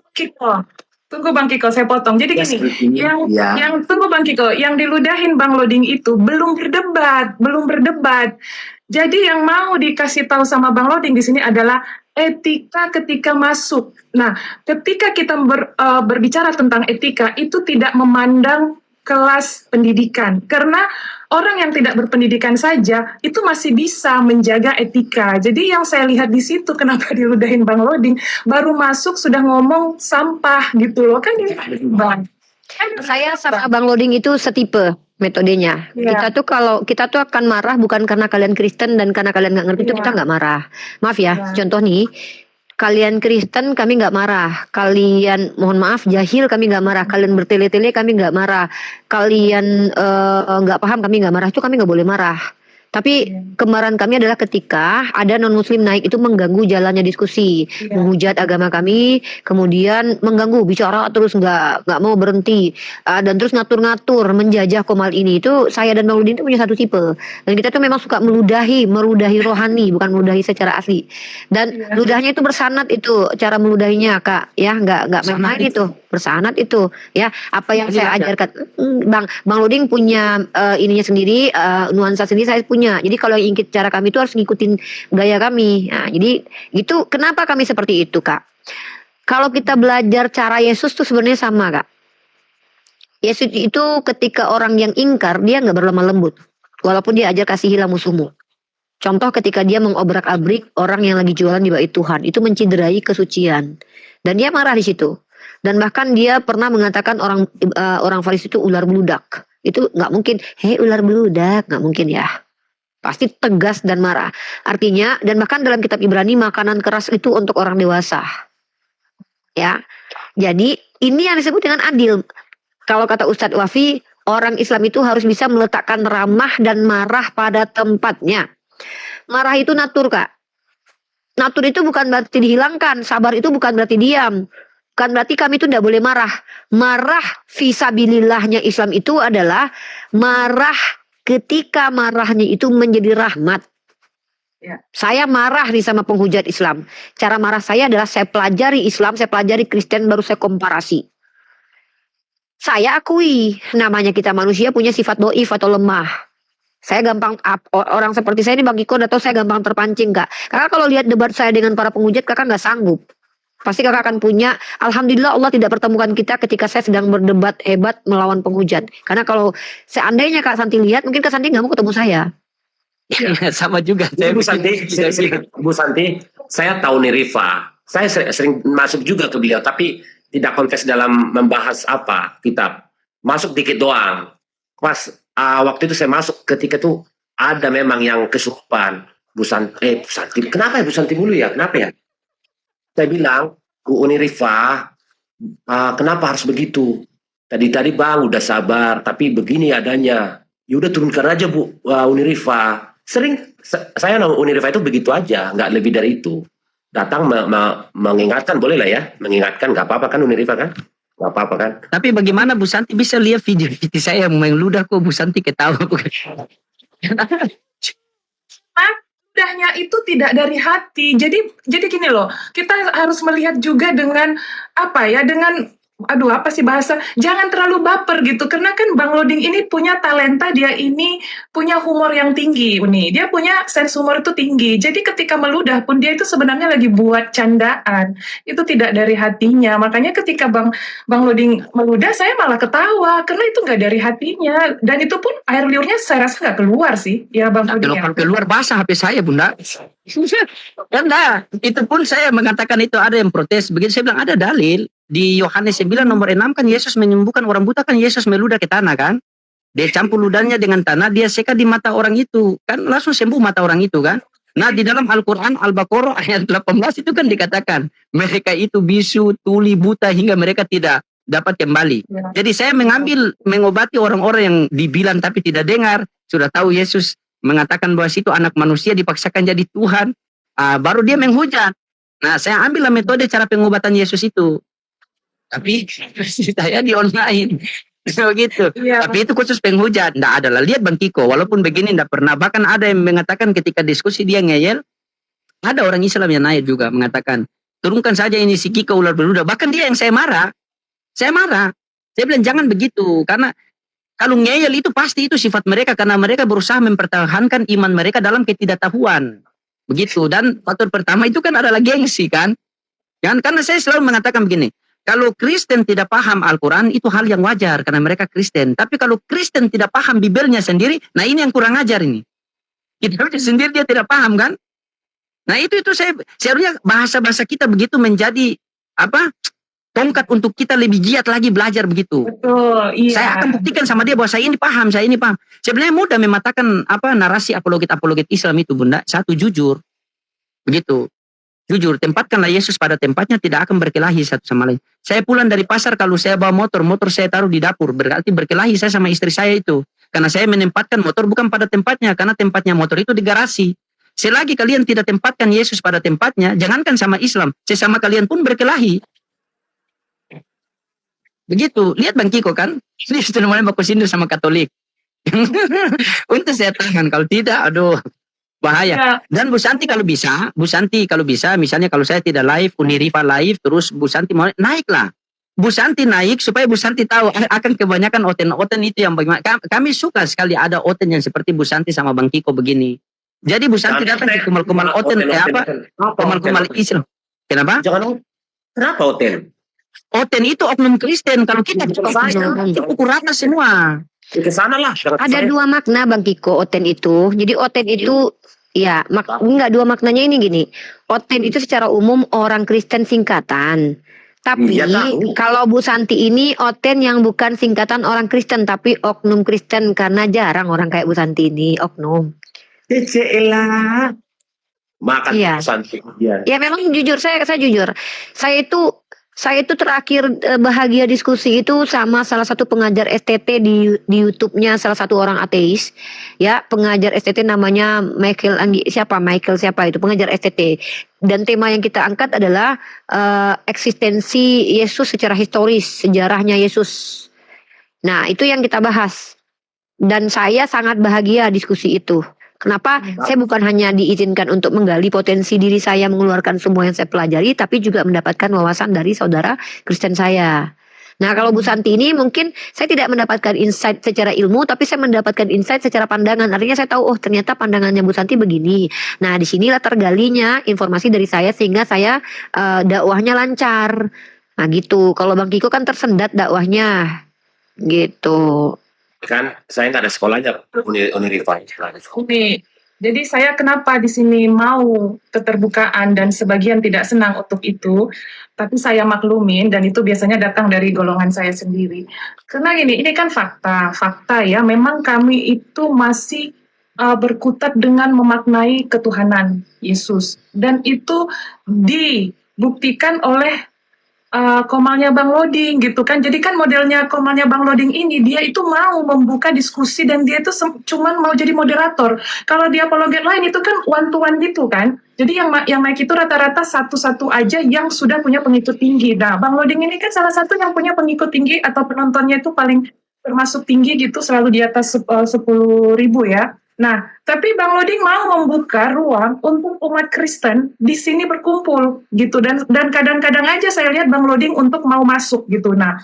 Tunggu Bang Kiko, saya potong. Jadi ya, gini, yang tunggu Bang Kiko, yang diludahin Bang Loding itu belum berdebat. Jadi yang mau dikasih tahu sama Bang Loding di sini adalah etika ketika masuk. Nah, ketika kita berbicara tentang etika, itu tidak memandang kelas pendidikan. Karena orang yang tidak berpendidikan saja itu masih bisa menjaga etika. Jadi yang saya lihat di situ kenapa diludahin Bang Loding, baru masuk sudah ngomong sampah gitu loh kan ini Bang. Saya sama Bang Loding itu setipe metodenya. Iya. Kita tuh akan marah bukan karena kalian Kristen dan karena kalian nggak ngerti itu Iya. kita nggak marah. Maaf ya, Iya. contoh nih. Kalian Kristen kami nggak marah, kalian mohon maaf jahil kami nggak marah, kalian bertele-tele kami nggak marah, kalian nggak paham kami nggak marah, itu kami nggak boleh marah. Tapi kemarahan kami adalah ketika ada non muslim naik itu mengganggu jalannya diskusi, Iya. menghujat agama kami, kemudian mengganggu bicara terus nggak mau berhenti dan terus ngatur-ngatur menjajah Komal ini. Itu saya dan Mauludin itu punya satu tipe, dan kita tuh memang suka meludahi rohani, bukan meludahi secara asli. Dan Iya. ludahnya itu bersanad, itu cara meludahinya Kak ya, nggak main-main itu, bersanad itu ya. Apa yang saya ajarkan Bang Luding punya ininya sendiri, nuansa sendiri, saya punya. Jadi kalau yang ingin cara kami itu harus ngikutin gaya kami. Nah, jadi itu kenapa kami seperti itu Kak. Kalau kita belajar cara Yesus tuh sebenarnya sama Kak. Yesus itu ketika orang yang ingkar dia nggak berlemah lembut, walaupun dia ajar kasihilah musuhmu. Contoh ketika dia mengobrak-abrik orang yang lagi jualan di bait Tuhan, itu menciderai kesucian, dan dia marah di situ. Dan bahkan dia pernah mengatakan orang Farisi itu ular beludak. Itu nggak mungkin, hei ular beludak, nggak mungkin ya. Pasti tegas dan marah. Artinya, dan bahkan dalam kitab Ibrani makanan keras itu untuk orang dewasa. Ya, jadi ini yang disebut dengan adil. Kalau kata Ustadz Wafi, orang Islam itu harus bisa meletakkan ramah dan marah pada tempatnya. Marah itu natur Kak. Natur itu bukan berarti dihilangkan. Sabar itu bukan berarti diam. Bukan berarti kami itu tidak boleh marah. Marah fisabilillahnya Islam itu adalah marah ketika marahnya itu menjadi rahmat. Ya. Saya marah nih sama penghujat Islam. Cara marah saya adalah saya pelajari Islam, saya pelajari Kristen, baru saya komparasi. Saya akui namanya kita manusia punya sifat doif atau lemah. Saya gampang, orang seperti saya ini Bang Kiko udah tahu saya gampang terpancing Kak. Karena kalau lihat debat saya dengan para penghujat Kakak nggak sanggup. Pasti Kakak akan punya, alhamdulillah Allah tidak pertemukan kita ketika saya sedang berdebat hebat melawan penghujat. Karena kalau seandainya Kak Santi lihat, mungkin Kak Santi nggak mau ketemu saya. Sama juga. Jadi Bu Santi, saya tahu nih Rifa. Saya sering masuk juga ke beliau, tapi tidak konteks dalam membahas apa kitab. Masuk dikit doang. Pas waktu itu saya masuk, ketika itu ada memang yang kesurupan. Bu Santi, kenapa ya Bu Santi dulu ya? Kenapa ya? Saya bilang, Bu Uni Rifa, kenapa harus begitu? Tadi Bang udah sabar, tapi begini adanya. Ya udah turunkan aja Bu Uni Rifa. Sering saya nama Uni Rifa itu begitu aja, nggak lebih dari itu. Datang mengingatkan, boleh lah ya, mengingatkan, nggak apa-apa kan Uni Rifa kan? Nggak apa-apa kan? Tapi bagaimana Bu Santi bisa lihat video saya yang main ludah kok Bu Santi ketawa? Mudahnya itu tidak dari hati. Jadi gini loh, kita harus melihat juga dengan apa ya, dengan apa sih bahasa, jangan terlalu baper gitu, karena kan Bang Loding ini punya talenta, dia ini punya humor yang tinggi, Uni. Dia punya sense humor itu tinggi. Jadi ketika meludah pun dia itu sebenarnya lagi buat candaan. Itu tidak dari hatinya. Makanya ketika Bang Loding meludah, saya malah ketawa karena itu nggak dari hatinya. Dan itu pun air liurnya saya rasa nggak keluar sih, ya Bang Loding. Kalau keluar basah HP saya Bunda. Karena itu pun saya mengatakan itu ada yang protes. Begitu saya bilang ada dalil. Di Yohanes 9 nomor 6 kan Yesus menyembuhkan orang buta, kan Yesus meludah ke tanah kan. Dia campur ludahnya dengan tanah, dia seka di mata orang itu. Kan langsung sembuh mata orang itu kan. Nah di dalam Al-Quran Al-Baqarah ayat 18 itu kan dikatakan mereka itu bisu, tuli, buta hingga mereka tidak dapat kembali. Ya. Jadi saya mengobati orang-orang yang dibilang tapi tidak dengar. Sudah tahu Yesus mengatakan bahwa situ anak manusia dipaksakan jadi Tuhan. Baru dia menghujat. Nah saya ambillah metode cara pengobatan Yesus itu. Tapi saya di online. Begitu. Iya. Tapi itu khusus penghujat. Nggak ada lah. Lihat Bang Kiko, walaupun begini nggak pernah. Bahkan ada yang mengatakan ketika diskusi dia ngeyel, ada orang Islam yang naik juga mengatakan, turunkan saja ini si Kiko ular beludak. Bahkan dia yang saya marah. Saya marah. Saya bilang jangan begitu. Karena kalau ngeyel itu pasti itu sifat mereka. Karena mereka berusaha mempertahankan iman mereka dalam ketidaktahuan. Begitu. Dan faktor pertama itu kan adalah gengsi kan. Karena saya selalu mengatakan begini. Kalau Kristen tidak paham Al-Quran, itu hal yang wajar karena mereka Kristen. Tapi kalau Kristen tidak paham Bibelnya sendiri, nah ini yang kurang ajar ini. Kita sendiri dia tidak paham kan? Nah itu saya seharusnya bahasa-bahasa kita begitu menjadi tongkat untuk kita lebih giat lagi belajar begitu. Betul, iya. Saya akan buktikan sama dia bahwa saya ini paham. Sebenarnya mudah mematakan narasi apologet Islam itu Bunda. Satu, jujur. Begitu. Jujur, tempatkanlah Yesus pada tempatnya, tidak akan berkelahi satu sama lain. Saya pulang dari pasar, kalau saya bawa motor saya taruh di dapur, berarti berkelahi saya sama istri saya itu. Karena saya menempatkan motor bukan pada tempatnya, karena tempatnya motor itu di garasi. Selagi kalian tidak tempatkan Yesus pada tempatnya, jangankan sama Islam, sesama kalian pun berkelahi. Begitu, lihat Bang Kiko kan, ini sudah mulai baku sindu sama Katolik. Untuk saya tahan, kalau tidak, aduh. Bahaya. Ya. Dan Bu Santi kalau bisa, misalnya kalau saya tidak live, Unirifa live, terus Bu Santi mau naiklah. Bu Santi naik supaya Bu Santi tahu akan kebanyakan oten itu yang bagaimana. Kami suka sekali ada oten yang seperti Bu Santi sama Bang Kiko begini. Jadi Bu Santi datang ke kumal-kumal oten kumal-kumal Islam. Kenapa? Kenapa oten? Oten itu oknum Kristen. Kalau kita itu pukul rata semua. Ke sana lah. Ada dua makna Bang Kiko oten itu. Jadi oten itu ya enggak, dua maknanya ini gini. Oten itu secara umum orang Kristen singkatan. Tapi Iya, tahu. kalau Bu Santi ini oten yang bukan singkatan orang Kristen tapi oknum Kristen, karena jarang orang kayak Bu Santi ini oknum. Cecelah. Makan Iya. Santi. Iya. Ya memang jujur, saya jujur. Saya itu terakhir bahagia diskusi itu sama salah satu pengajar STT di YouTube-nya salah satu orang ateis. Ya, pengajar STT namanya Michael siapa itu pengajar STT. Dan tema yang kita angkat adalah eksistensi Yesus secara historis, sejarahnya Yesus. Nah, itu yang kita bahas. Dan saya sangat bahagia diskusi itu. Kenapa? Saya bukan hanya diizinkan untuk menggali potensi diri saya, mengeluarkan semua yang saya pelajari, tapi juga mendapatkan wawasan dari saudara Kristen saya. Nah, kalau Bu Santi ini mungkin saya tidak mendapatkan insight secara ilmu, tapi saya mendapatkan insight secara pandangan. Artinya saya tahu, oh ternyata pandangannya Bu Santi begini. Nah, disinilah tergalinya informasi dari saya sehingga saya dakwahnya lancar. Nah, gitu. Kalau Bang Kiko kan tersendat dakwahnya, gitu. Kan saya nggak ada sekolahnya Unirifa. Ini. Jadi saya kenapa di sini mau keterbukaan dan sebagian tidak senang untuk itu, tapi saya maklumin dan itu biasanya datang dari golongan saya sendiri. Karena ini kan fakta ya. Memang kami itu masih berkutat dengan memaknai ketuhanan Yesus, dan itu dibuktikan oleh Komalnya Bang Loding gitu kan. Jadi kan modelnya Komalnya Bang Loding ini, dia itu mau membuka diskusi dan dia itu cuman mau jadi moderator. Kalau di apologet lain itu kan one to one gitu kan. Jadi yang naik itu rata-rata satu-satu aja yang sudah punya pengikut tinggi. Nah, Bang Loding ini kan salah satu yang punya pengikut tinggi atau penontonnya itu paling termasuk tinggi gitu, selalu di atas 10.000 ya. Nah, tapi Bang Loding mau membuka ruang untuk umat Kristen di sini berkumpul gitu, dan kadang-kadang aja saya lihat Bang Loding untuk mau masuk gitu. Nah,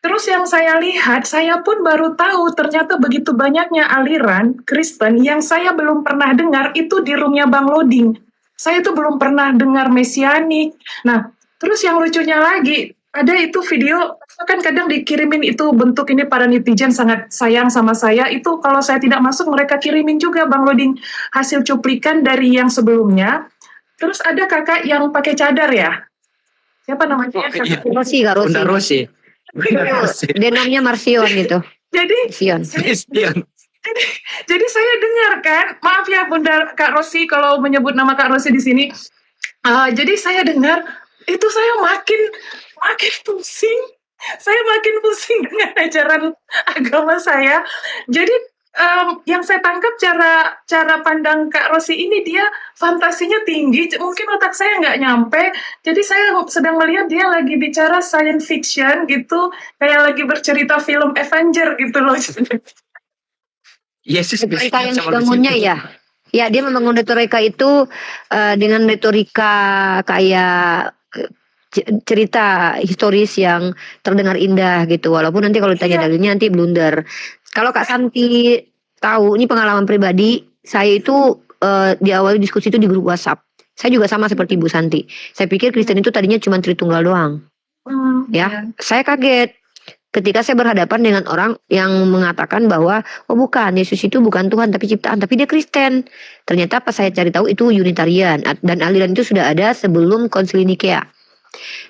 terus yang saya lihat, saya pun baru tahu ternyata begitu banyaknya aliran Kristen yang saya belum pernah dengar itu di roomnya Bang Loding. Saya tuh belum pernah dengar mesianik. Nah, terus yang lucunya lagi, ada itu video kan kadang dikirimin itu bentuk ini, para netizen sangat sayang sama saya. Itu kalau saya tidak masuk mereka kirimin juga Bang Loding hasil cuplikan dari yang sebelumnya. Terus ada kakak yang pakai cadar ya. Siapa namanya? Rosi. Bunda Rosi. Dia namanya Marsion gitu. Jadi Sion. Christian. jadi saya dengar kan, maaf ya Bunda Kak Rosi kalau menyebut nama Kak Rosi di sini. Jadi saya dengar itu saya makin pusing. Saya makin pusing dengan ajaran agama saya. Jadi yang saya tangkap cara pandang Kak Rosi ini, dia fantasinya tinggi. Mungkin otak saya nggak nyampe. Jadi saya sedang melihat dia lagi bicara science fiction gitu, kayak lagi bercerita film Avenger gitu loh. Yesus Retorika yang sama dibangunnya Lucifer. ya. Ya, dia membangun retorika itu dengan retorika kayak cerita historis yang terdengar indah gitu. Walaupun nanti kalau ditanya Iya. dalilnya nanti blunder. Kalau Kak Santi tahu, ini pengalaman pribadi, saya itu di awal diskusi itu di grup WhatsApp. Saya juga sama seperti Bu Santi. Saya pikir Kristen itu tadinya cuma Tritunggal doang. Ya, saya kaget ketika saya berhadapan dengan orang yang mengatakan bahwa oh bukan, Yesus itu bukan Tuhan tapi ciptaan, tapi dia Kristen. Ternyata pas saya cari tahu itu Unitarian dan aliran itu sudah ada sebelum Konsili Nikea.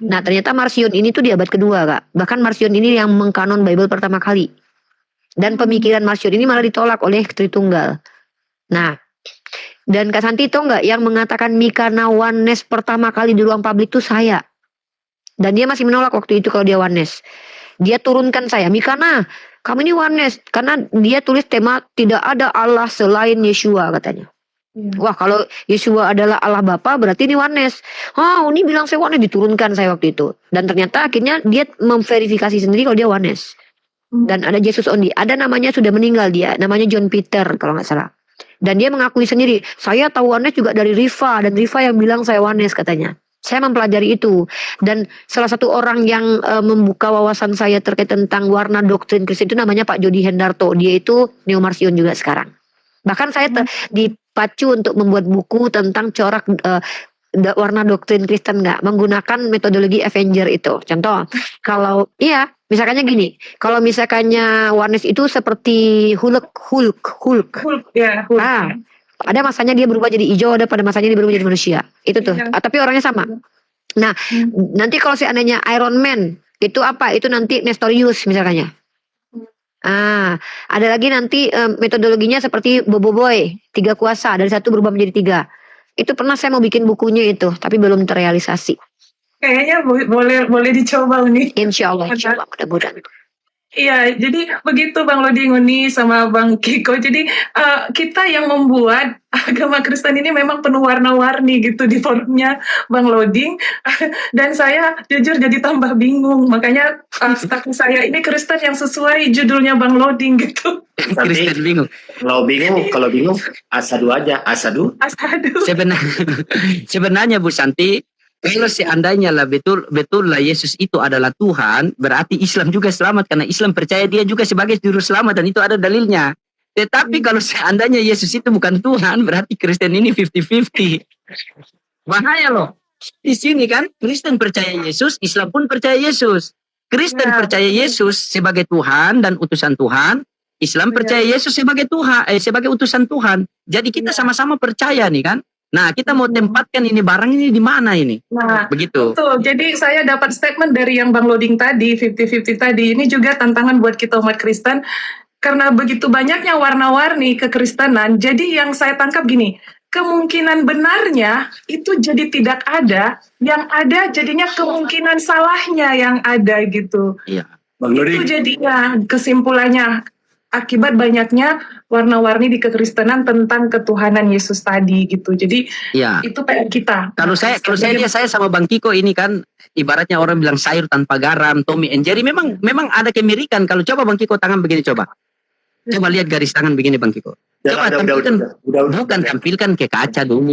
Nah, ternyata Marcion ini tuh di abad kedua, Kak. Bahkan Marcion ini yang mengkanon Bible pertama kali. Dan pemikiran Marcion ini malah ditolak oleh Tritunggal. Nah, dan Kak Santi tahu nggak yang mengatakan Mikana Oneness pertama kali di ruang publik itu saya. Dan dia masih menolak waktu itu kalau dia Oneness. Dia turunkan saya, Mikana, kamu ini Oneness. Karena dia tulis tema tidak ada Allah selain Yeshua katanya. Wah, kalau Yeshua adalah Allah Bapa berarti ini Oneness. Ini bilang saya Oneness, diturunkan saya waktu itu. Dan ternyata akhirnya dia memverifikasi sendiri kalau dia Oneness. Dan ada Jesus only. Ada namanya sudah meninggal dia, namanya John Peter kalau nggak salah. Dan dia mengakui sendiri, saya tahu Oneness juga dari Riva, dan Riva yang bilang saya Oneness katanya. Saya mempelajari itu, dan salah satu orang yang membuka wawasan saya terkait tentang warna doktrin Kristen itu namanya Pak Jody Hendarto. Dia itu Neo-Marcion juga sekarang. Bahkan saya dipacu untuk membuat buku tentang corak warna doktrin Kristen nggak menggunakan metodologi Avenger itu. Contoh, kalau misalkannya gini, kalau misalkannya Oneness itu seperti Hulk. Ya, Ada masanya dia berubah jadi hijau, ada pada masanya dia berubah jadi manusia. Itu tuh. Iya. Tapi orangnya sama. Nah, nanti kalau seandainya Iron Man itu apa? Itu nanti Nestorius misalkannya. Ada lagi nanti metodologinya seperti Bobo Boy, 3 kuasa dari 1 berubah menjadi 3. Itu pernah saya mau bikin bukunya itu, tapi belum terrealisasi. kayaknya boleh dicoba nih. Insya Allah mudah-mudahan. Iya, jadi begitu Bang Lodi Nguni sama Bang Kiko. Jadi kita yang membuat agama Kristen ini memang penuh warna-warni gitu di forumnya Bang Loding. Dan saya jujur jadi tambah bingung. Makanya status saya ini Kristen yang sesuai judulnya Bang Loding gitu. Kristen bingung. Kalau bingung asadu aja, asadu. Aduh. Sebenarnya Bu Santi, kalau seandainya lah betul lah Yesus itu adalah Tuhan, berarti Islam juga selamat karena Islam percaya dia juga sebagai juru selamat dan itu ada dalilnya. Tetapi kalau seandainya Yesus itu bukan Tuhan, berarti Kristen ini 50-50. Bahaya loh. Di sini kan Kristen percaya Yesus, Islam pun percaya Yesus. Kristen percaya Yesus sebagai Tuhan dan utusan Tuhan, Islam percaya Yesus sebagai Tuhan, sebagai utusan Tuhan. Jadi kita sama-sama percaya nih kan. Nah, kita mau tempatkan ini barang ini di mana ini? Nah, begitu. Betul. Jadi saya dapat statement dari yang Bang Loding tadi, 50-50 tadi. Ini juga tantangan buat kita umat Kristen. Karena begitu banyaknya warna-warni kekristenan, jadi yang saya tangkap gini, kemungkinan benarnya itu jadi tidak ada, yang ada jadinya kemungkinan salahnya yang ada gitu. Iya. Bang Itu Lodi, jadinya kesimpulannya akibat banyaknya warna-warni di kekristenan tentang ketuhanan Yesus tadi gitu. Jadi Iya. itu PR kita. Kalau saya lihat saya sama Bang Kiko ini kan ibaratnya orang bilang sayur tanpa garam, Tommy and Jerry, memang ada kemirikan. Kalau coba Bang Kiko tangan begini coba. Coba lihat garis tangan begini Bang Kiko. Coba tampilkan, bukan tampilkan ke kaca dulu.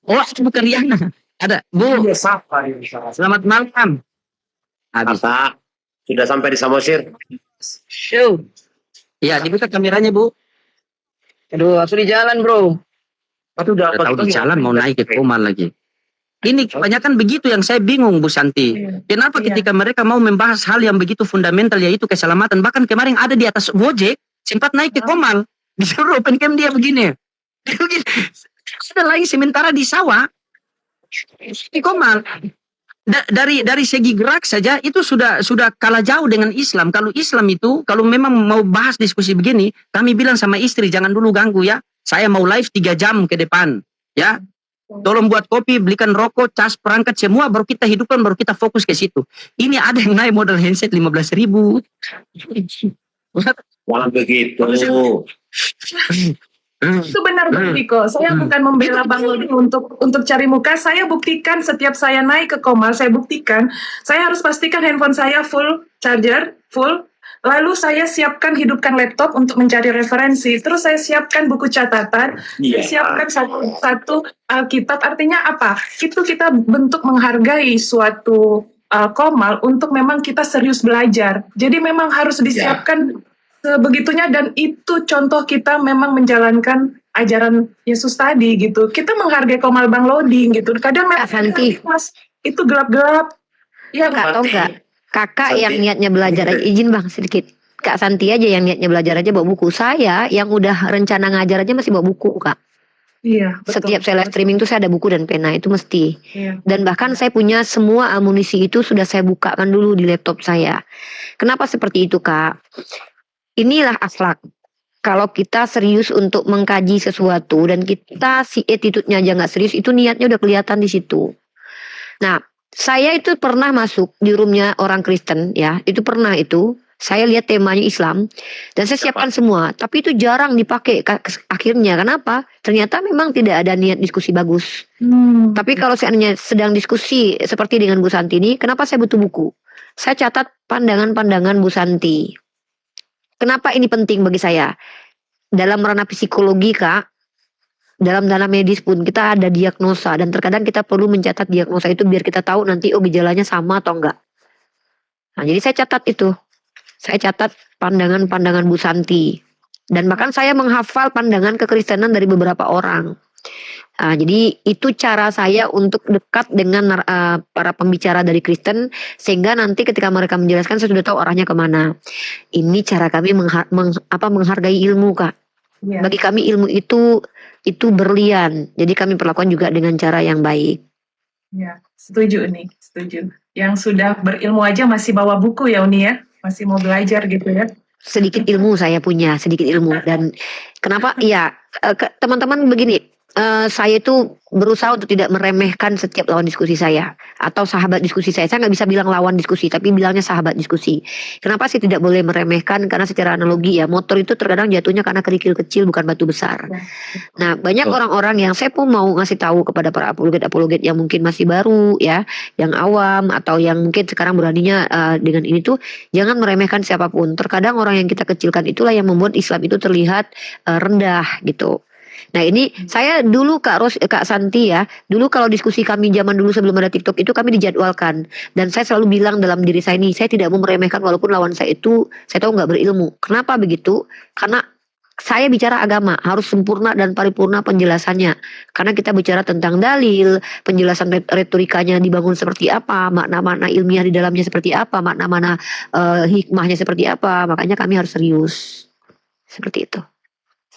Oh, itu bukan Riana. Ada, Bu. Selamat malam. Habis. Apa? Sudah sampai di Samosir? Show. Iya, dibuka kameranya, Bu. Aduh, aku di jalan, bro. Udah tahu di jalan mau naik ke Komal lagi. Ini kebanyakan begitu yang saya bingung, Bu Santi. Kenapa ketika mereka mau membahas hal yang begitu fundamental yaitu keselamatan, bahkan kemarin ada di atas Gojek sempat naik ke Komal, disuruh open cam dia begini. Ada lagi sementara di sawah di Komal. dari segi gerak saja itu sudah kalah jauh dengan Islam. Kalau Islam itu kalau memang mau bahas diskusi begini, kami bilang sama istri jangan dulu ganggu ya. Saya mau live 3 jam ke depan, ya. Tolong buat kopi, belikan rokok, cas, perangkat semua, baru kita hidupkan, baru kita fokus ke situ. Ini ada yang naik modal handset 15.000. Jangan begitu. Itu benar Bang Tiko. Saya bukan membela Bang Lodi untuk cari muka. Saya buktikan setiap saya naik ke Komal, saya buktikan. Saya harus pastikan handphone saya full charger, full. Lalu saya siapkan hidupkan laptop untuk mencari referensi. Terus saya siapkan buku catatan. Saya siapkan satu Alkitab. Artinya apa? Itu kita bentuk menghargai suatu Komal untuk memang kita serius belajar. Jadi memang harus disiapkan sebegitunya, dan itu contoh kita memang menjalankan ajaran Yesus tadi gitu. Kita menghargai Komal Bang Lodi gitu. Kadang Kak Santi, Mas, itu gelap-gelap. Ya, Kak tahu nggak? Kakak Santi. yang niatnya belajar aja, izin Bang sedikit. Kak Santi aja yang niatnya belajar aja bawa buku. Saya yang udah rencana ngajar aja masih bawa buku, Kak. Iya, betul. Setiap saya live streaming tuh saya ada buku dan pena, itu mesti. Iya. Dan bahkan saya punya semua amunisi itu sudah saya bukakan dulu di laptop saya. Kenapa seperti itu, Kak? Inilah akhlak. Kalau kita serius untuk mengkaji sesuatu dan kita si attitude-nya aja nggak serius, itu niatnya udah kelihatan di situ. Nah, saya itu pernah masuk di roomnya orang Kristen ya, itu pernah itu. Saya lihat temanya Islam dan saya siapkan semua, tapi itu jarang dipakai akhirnya. Kenapa? Ternyata memang tidak ada niat diskusi bagus. Tapi kalau seandainya sedang diskusi seperti dengan Bu Santi ini, kenapa saya butuh buku? Saya catat pandangan-pandangan Bu Santi. Kenapa ini penting bagi saya? Dalam ranah psikologi, Kak, dalam medis pun kita ada diagnosa dan terkadang kita perlu mencatat diagnosa itu biar kita tahu nanti gejalanya sama atau enggak. Nah, jadi saya catat itu. Saya catat pandangan-pandangan Bu Santi. Dan bahkan saya menghafal pandangan kekristenan dari beberapa orang. Jadi itu cara saya untuk dekat dengan para pembicara dari Kristen, sehingga nanti ketika mereka menjelaskan saya sudah tahu arahnya kemana. Ini cara kami menghargai ilmu, Kak. Iya. Bagi kami ilmu itu berlian. Jadi kami perlakukan juga dengan cara yang baik. Ya, setuju nih, setuju. Yang sudah berilmu aja masih bawa buku ya Uni ya, masih mau belajar gitu ya. Sedikit ilmu saya punya, sedikit ilmu. Dan kenapa? Ya, teman-teman begini. Saya itu berusaha untuk tidak meremehkan setiap lawan diskusi saya atau sahabat diskusi saya. Saya nggak bisa bilang lawan diskusi, tapi bilangnya sahabat diskusi. Kenapa sih tidak boleh meremehkan? Karena secara analogi ya, motor itu terkadang jatuhnya karena kerikil kecil bukan batu besar. Nah, banyak orang-orang yang saya pun mau ngasih tahu kepada para apologet yang mungkin masih baru ya, yang awam atau yang mungkin sekarang beraninya dengan ini tuh jangan meremehkan siapapun. Terkadang orang yang kita kecilkan itulah yang membuat Islam itu terlihat rendah gitu. Nah ini saya dulu Kak Santi ya, dulu kalau diskusi kami zaman dulu sebelum ada TikTok itu kami dijadwalkan, dan saya selalu bilang dalam diri saya ini, saya tidak mau meremehkan walaupun lawan saya itu saya tahu nggak berilmu. Kenapa begitu? Karena saya bicara agama harus sempurna dan paripurna penjelasannya, karena kita bicara tentang dalil, penjelasan retorikanya dibangun seperti apa, makna-makna ilmiah di dalamnya seperti apa, makna-makna hikmahnya seperti apa. Makanya kami harus serius seperti itu.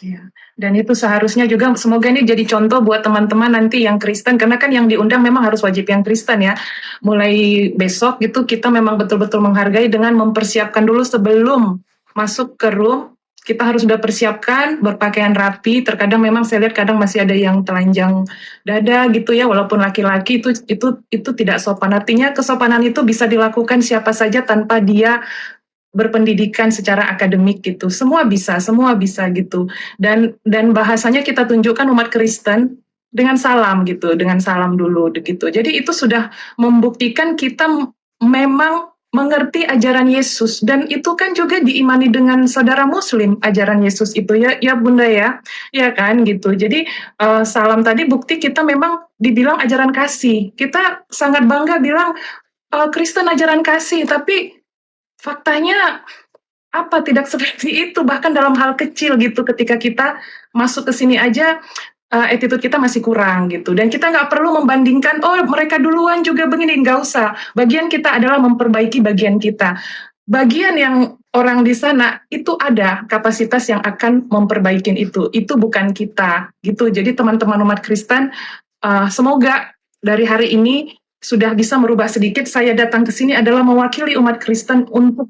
Ya. Dan itu seharusnya juga semoga ini jadi contoh buat teman-teman nanti yang Kristen, karena kan yang diundang memang harus wajib yang Kristen ya. Mulai besok gitu kita memang betul-betul menghargai dengan mempersiapkan dulu sebelum masuk ke room. Kita harus sudah persiapkan, berpakaian rapi. Terkadang memang saya lihat kadang masih ada yang telanjang dada gitu ya, walaupun laki-laki itu tidak sopan. Artinya kesopanan itu bisa dilakukan siapa saja tanpa dia berpendidikan secara akademik gitu. Semua bisa gitu. Dan bahasanya kita tunjukkan umat Kristen dengan salam gitu, dengan salam dulu gitu. Jadi itu sudah membuktikan kita memang mengerti ajaran Yesus, dan itu kan juga diimani dengan saudara Muslim ajaran Yesus itu ya Bunda ya kan gitu. Jadi salam tadi bukti kita memang dibilang ajaran kasih. Kita sangat bangga bilang Kristen ajaran kasih, tapi faktanya apa tidak seperti itu, bahkan dalam hal kecil gitu. Ketika kita masuk ke sini aja attitude kita masih kurang gitu, dan kita nggak perlu membandingkan mereka duluan juga begini, nggak usah. Bagian kita adalah memperbaiki bagian kita. Bagian yang orang di sana itu ada kapasitas yang akan memperbaiki itu bukan kita gitu. Jadi teman-teman umat Kristen, semoga dari hari ini sudah bisa merubah sedikit. Saya datang ke sini adalah mewakili umat Kristen untuk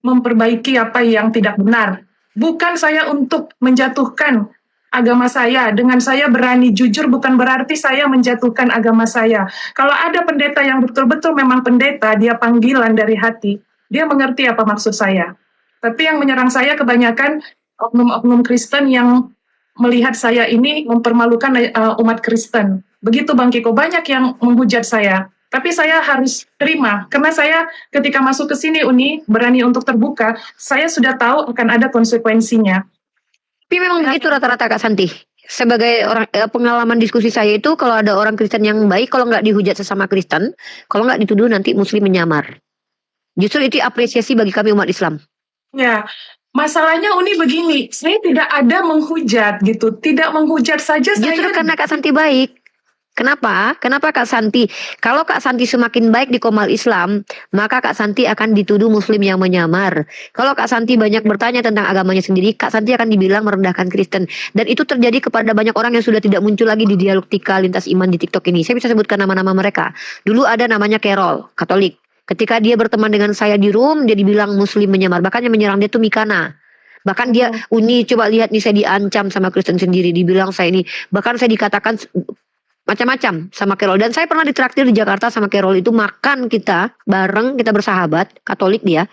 memperbaiki apa yang tidak benar. Bukan saya untuk menjatuhkan agama saya. Dengan saya berani jujur bukan berarti saya menjatuhkan agama saya. Kalau ada pendeta yang betul-betul memang pendeta, dia panggilan dari hati, dia mengerti apa maksud saya. Tapi yang menyerang saya kebanyakan oknum-oknum Kristen yang melihat saya ini mempermalukan umat Kristen. Begitu Bang Kiko, banyak yang menghujat saya. Tapi saya harus terima, karena saya ketika masuk ke sini Uni, berani untuk terbuka, saya sudah tahu akan ada konsekuensinya. Tapi memang begitu rata-rata Kak Santi. Sebagai orang pengalaman diskusi saya itu, kalau ada orang Kristen yang baik, kalau nggak dihujat sesama Kristen, kalau nggak dituduh nanti Muslim menyamar. Justru itu apresiasi bagi kami umat Islam. Ya, masalahnya Uni begini, saya tidak ada menghujat gitu, tidak menghujat saja Justru saya. karena Kak Santi baik. Kenapa? Kenapa Kak Santi? Kalau Kak Santi semakin baik di Komal Islam, maka Kak Santi akan dituduh Muslim yang menyamar. Kalau Kak Santi banyak bertanya tentang agamanya sendiri, Kak Santi akan dibilang merendahkan Kristen. Dan itu terjadi kepada banyak orang yang sudah tidak muncul lagi di Dialektika Lintas Iman di TikTok ini. Saya bisa sebutkan nama-nama mereka. Dulu ada namanya Carol, Katolik. Ketika dia berteman dengan saya di room, dia dibilang Muslim menyamar. Bahkan yang menyerang dia itu Mikana. Bahkan dia, Uni coba lihat nih, saya diancam sama Kristen sendiri. Dibilang saya ini, bahkan saya dikatakan macam-macam sama Carol. Dan saya pernah ditraktir di Jakarta sama Carol itu, makan kita bareng, kita bersahabat, Katolik dia.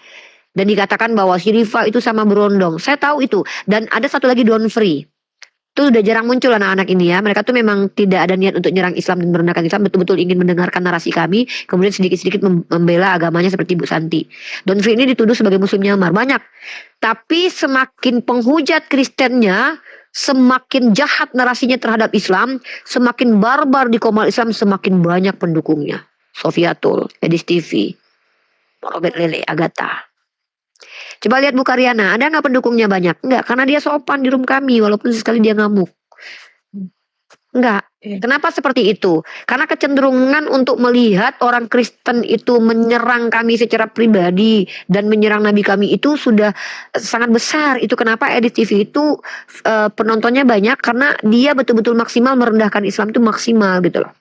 Dan dikatakan bahwa si Riva itu sama berondong. Saya tahu itu. Dan ada satu lagi Don Free. Itu udah jarang muncul anak-anak ini ya. Mereka tuh memang tidak ada niat untuk nyerang Islam dan merendahkan Islam. Betul-betul ingin mendengarkan narasi kami. Kemudian sedikit-sedikit membela agamanya seperti Bu Santi. Don Free ini dituduh sebagai Muslim nyamar. Banyak. Tapi semakin penghujat Kristennya, semakin jahat narasinya terhadap Islam, semakin barbar di Komal Islam, semakin banyak pendukungnya. Sofiatul, Edis TV, Robert Lele, Agatha. Coba lihat Bu Karyana, ada nggak pendukungnya banyak? Enggak, karena dia sopan di room kami, walaupun sesekali dia ngamuk. Enggak. Kenapa seperti itu? Karena kecenderungan untuk melihat orang Kristen itu menyerang kami secara pribadi dan menyerang Nabi kami itu sudah sangat besar. Itu kenapa Edit TV itu penontonnya banyak, karena dia betul-betul maksimal merendahkan Islam itu maksimal gitu loh.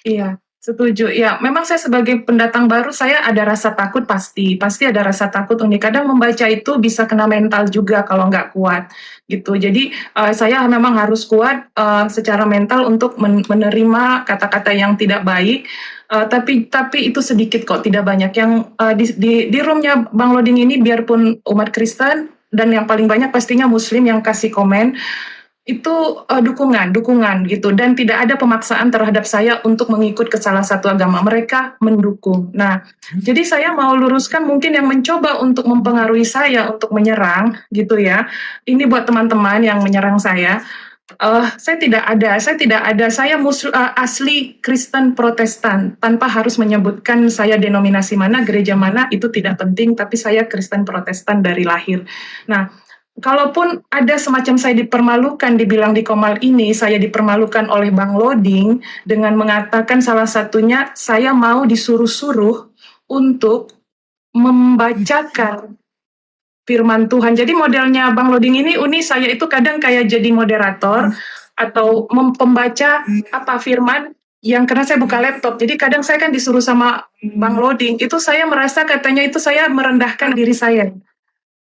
Iya, setuju. Ya, memang saya sebagai pendatang baru, saya ada rasa takut pasti ada rasa takut. Uni kadang membaca itu bisa kena mental juga kalau nggak kuat, gitu. Jadi saya memang harus kuat secara mental untuk menerima kata-kata yang tidak baik. Tapi itu sedikit kok, tidak banyak. Yang di roomnya Bang Loding ini, biarpun umat Kristen dan yang paling banyak pastinya Muslim yang kasih komen. Itu dukungan gitu, dan tidak ada pemaksaan terhadap saya untuk mengikut ke salah satu agama. Mereka mendukung. Nah, jadi saya mau luruskan mungkin yang mencoba untuk mempengaruhi saya untuk menyerang gitu ya. Ini buat teman-teman yang menyerang saya. Saya tidak ada. Saya asli Kristen Protestan, tanpa harus menyebutkan saya denominasi mana, gereja mana, itu tidak penting, tapi saya Kristen Protestan dari lahir. Nah, kalaupun ada semacam saya dipermalukan, dibilang di Komal ini, saya dipermalukan oleh Bang Loding dengan mengatakan salah satunya saya mau disuruh-suruh untuk membacakan firman Tuhan. Jadi modelnya Bang Loding ini, Uni, saya itu kadang kayak jadi moderator atau pembaca firman yang, karena saya buka laptop, jadi kadang saya kan disuruh sama Bang Loding, itu saya merasa katanya itu saya merendahkan diri saya.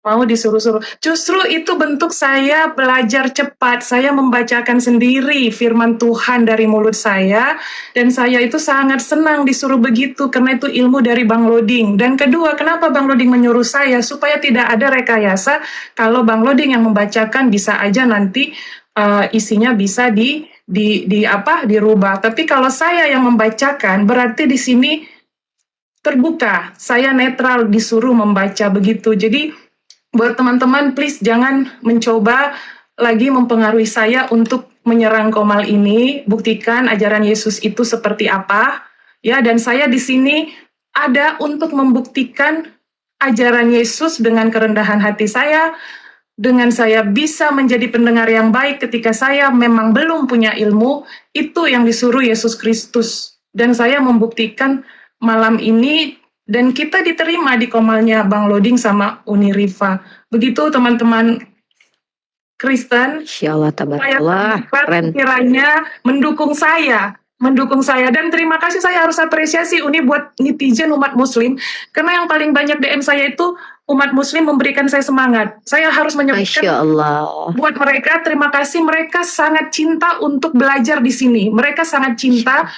Mau disuruh-suruh. Justru itu bentuk saya belajar cepat. Saya membacakan sendiri firman Tuhan dari mulut saya. Dan saya itu sangat senang disuruh begitu. Karena itu ilmu dari Bang Loding. Dan kedua, kenapa Bang Loding menyuruh saya? Supaya tidak ada rekayasa. Kalau Bang Loding yang membacakan, bisa aja nanti isinya bisa dirubah. Tapi kalau saya yang membacakan, berarti di sini terbuka. Saya netral, disuruh membaca begitu. Jadi buat teman-teman, please jangan mencoba lagi mempengaruhi saya untuk menyerang Komal ini. Buktikan ajaran Yesus itu seperti apa, ya. Dan saya di sini ada untuk membuktikan ajaran Yesus dengan kerendahan hati saya, dengan saya bisa menjadi pendengar yang baik ketika saya memang belum punya ilmu. Itu yang disuruh Yesus Kristus. Dan saya membuktikan malam ini. Dan kita diterima di Komalnya Bang Loding sama Uni Riva. Begitu teman-teman Kristen. Insya Allah, tabarakallah. Keren. Kiranya mendukung saya mendukung saya. Dan terima kasih, saya harus apresiasi Uni buat netizen umat muslim, karena yang paling banyak DM saya itu umat muslim memberikan saya semangat. Saya harus Masya menyebutkan Allah. buat mereka, terima kasih, mereka sangat cinta untuk belajar di sini. Mereka sangat cinta,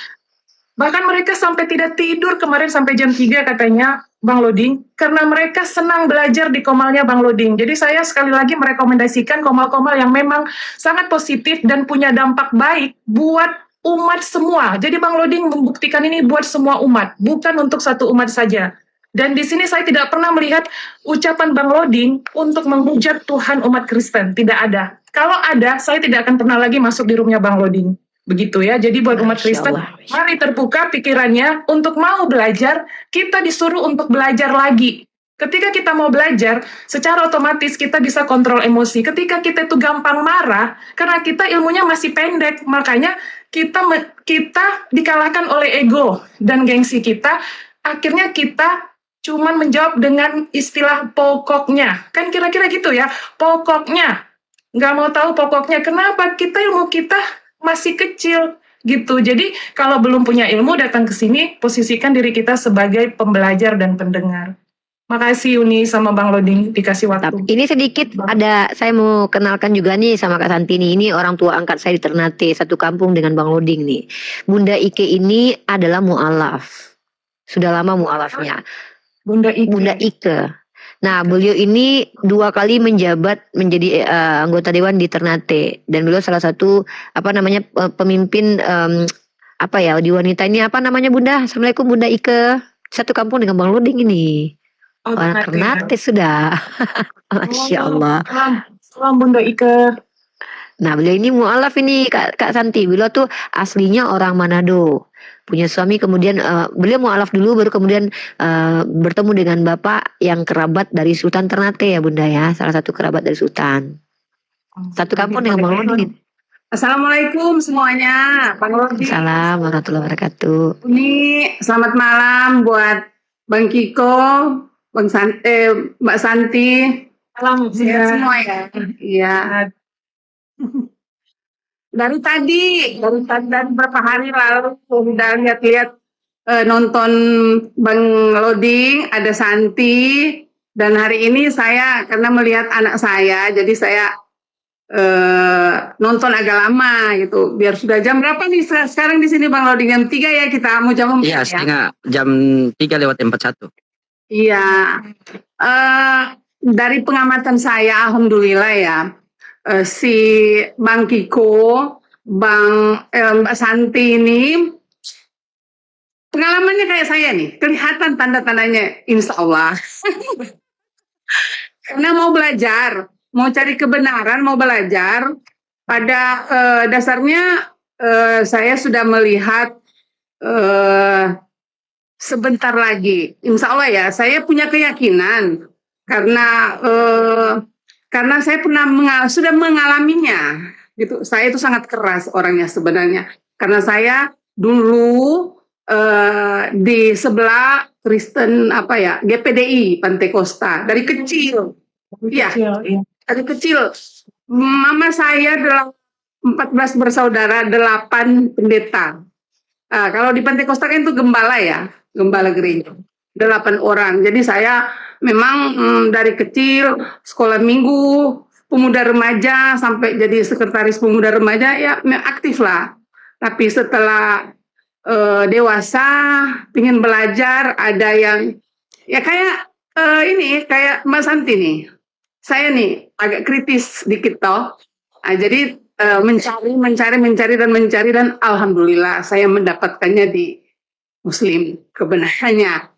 bahkan mereka sampai tidak tidur kemarin sampai jam 3 katanya, Bang Loding, karena mereka senang belajar di komalnya Bang Loding. Jadi saya sekali lagi merekomendasikan komal-komal yang memang sangat positif dan punya dampak baik buat umat semua. Jadi Bang Loding membuktikan ini buat semua umat, bukan untuk satu umat saja. Dan di sini saya tidak pernah melihat ucapan Bang Loding untuk menghujat Tuhan umat Kristen. Tidak ada. Kalau ada, saya tidak akan pernah lagi masuk di roomnya Bang Loding. Begitu ya. Jadi buat umat Masya Kristen, Allah. mari terbuka pikirannya untuk mau belajar. Kita disuruh untuk belajar lagi. Ketika kita mau belajar, secara otomatis kita bisa kontrol emosi. Ketika kita itu gampang marah, karena kita ilmunya masih pendek, makanya kita dikalahkan oleh ego dan gengsi kita. Akhirnya kita cuman menjawab dengan istilah pokoknya. Kan kira-kira gitu ya, pokoknya. Nggak mau tahu pokoknya. Kenapa? Ilmu kita masih kecil gitu. Jadi kalau belum punya ilmu, datang ke sini, posisikan diri kita sebagai pembelajar dan pendengar. Makasih Uni sama Bang Loding dikasih waktu. Ini sedikit ada, saya mau kenalkan juga nih sama Kak Santi nih. Ini orang tua angkat saya di Ternate, satu kampung dengan Bang Loding nih. Bunda Ike ini adalah mu'alaf. Sudah lama mu'alafnya. Bunda Ike. Bunda Ike. Nah, beliau ini 2 kali menjabat menjadi anggota dewan di Ternate, dan beliau salah satu pemimpin di wanita ini, apa namanya Bunda? Assalamualaikum Bunda Ike. Satu kampung dengan Bang Loding ini. Oh, Orang Ternate sudah. Masya Allah. Salam Bunda Ike. Nah, beliau ini mu'alaf ini Kak Santi. Beliau tuh aslinya orang Manado. Punya suami, kemudian beliau mu'alaf dulu, baru kemudian bertemu dengan bapak yang kerabat dari Sultan Ternate ya Bunda ya. Salah satu kerabat dari Sultan. Satu kampung dengan Bang Loding. Assalamualaikum semuanya, Bang Loding. Assalamualaikum warahmatullahi wabarakatuh. Ini selamat malam buat Bang Kiko, Mbak Santi. Salam Sehat semua ya. Iya. Dari tadi beberapa hari lalu udah lihat-lihat nonton Bang Loding, ada Santi, dan hari ini saya karena melihat anak saya, jadi saya nonton agak lama gitu. Biar sudah jam berapa nih sekarang di sini Bang Loding? Jam 3 ya, kita mau jam 4 Iya, ya? setengah jam 3:41. Iya. Dari pengamatan saya, alhamdulillah ya, si Bang Kiko, Mbak Santi ini pengalamannya kayak saya nih, kelihatan tanda-tandanya, insya Allah. Karena mau belajar, mau cari kebenaran, mau belajar, pada dasarnya saya sudah melihat sebentar lagi, insya Allah ya, saya punya keyakinan karena saya sudah mengalaminya, gitu. Saya itu sangat keras orangnya sebenarnya, karena saya dulu di sebelah Kristen GPDI Pantai Costa dari kecil, iya. Dari kecil. Mama saya 14 bersaudara, 8 pendeta. Kalau di Pantai Costa kan itu gembala ya, gembala gereja. 8 orang. Jadi saya memang dari kecil sekolah minggu, pemuda remaja sampai jadi sekretaris pemuda remaja ya aktif lah. Tapi setelah dewasa, ingin belajar, ada yang ya kayak kayak Mbak Santi nih. Saya nih agak kritis dikit toh. Jadi mencari dan alhamdulillah saya mendapatkannya di Muslim, kebenarannya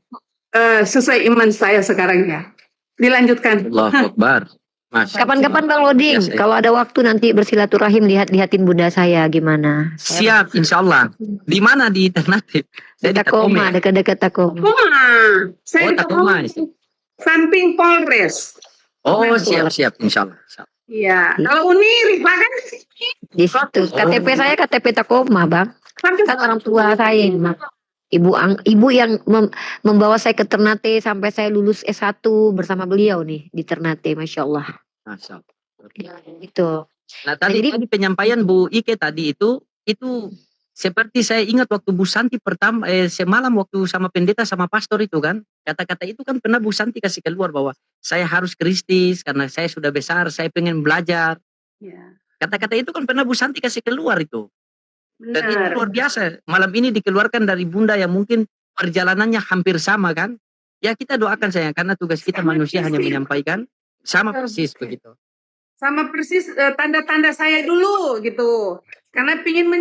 sesuai iman saya sekarang ya. Dilanjutkan. Allahu Akbar. Kapan-kapan Bang Loding, Yes, kalau ada waktu nanti bersilaturahim, lihatin bunda saya gimana. Siap, insya Allah. Di mana di Ternate? Di Takoma, dekat-dekat Takoma. Saya di Takoma. samping Polres. Oh, siap, insya Allah. Iya. Kalau Uni, Rifa kan Di situ. KTP saya KTP Takoma, Bang. Kan orang tua saya ini, Bang. Ibu yang membawa saya ke Ternate sampai saya lulus S1 bersama beliau nih di Ternate, Masya Allah. Masya Allah. Gitu. Nah tadi penyampaian Bu Ike tadi itu Seperti saya ingat waktu Bu Santi pertama semalam waktu sama pendeta sama pastor itu kan, kata-kata itu kan pernah Bu Santi kasih keluar bahwa saya harus Kristus karena saya sudah besar, saya pengen belajar. Ya, Kata-kata itu kan pernah Bu Santi kasih keluar itu. Dan itu benar. luar biasa. Malam ini dikeluarkan dari Bunda yang mungkin perjalanannya hampir sama kan. Ya kita doakan saya karena tugas kita Sama manusia hanya persis. menyampaikan sama persis begitu. Sama persis tanda-tanda saya dulu gitu. Karena ingin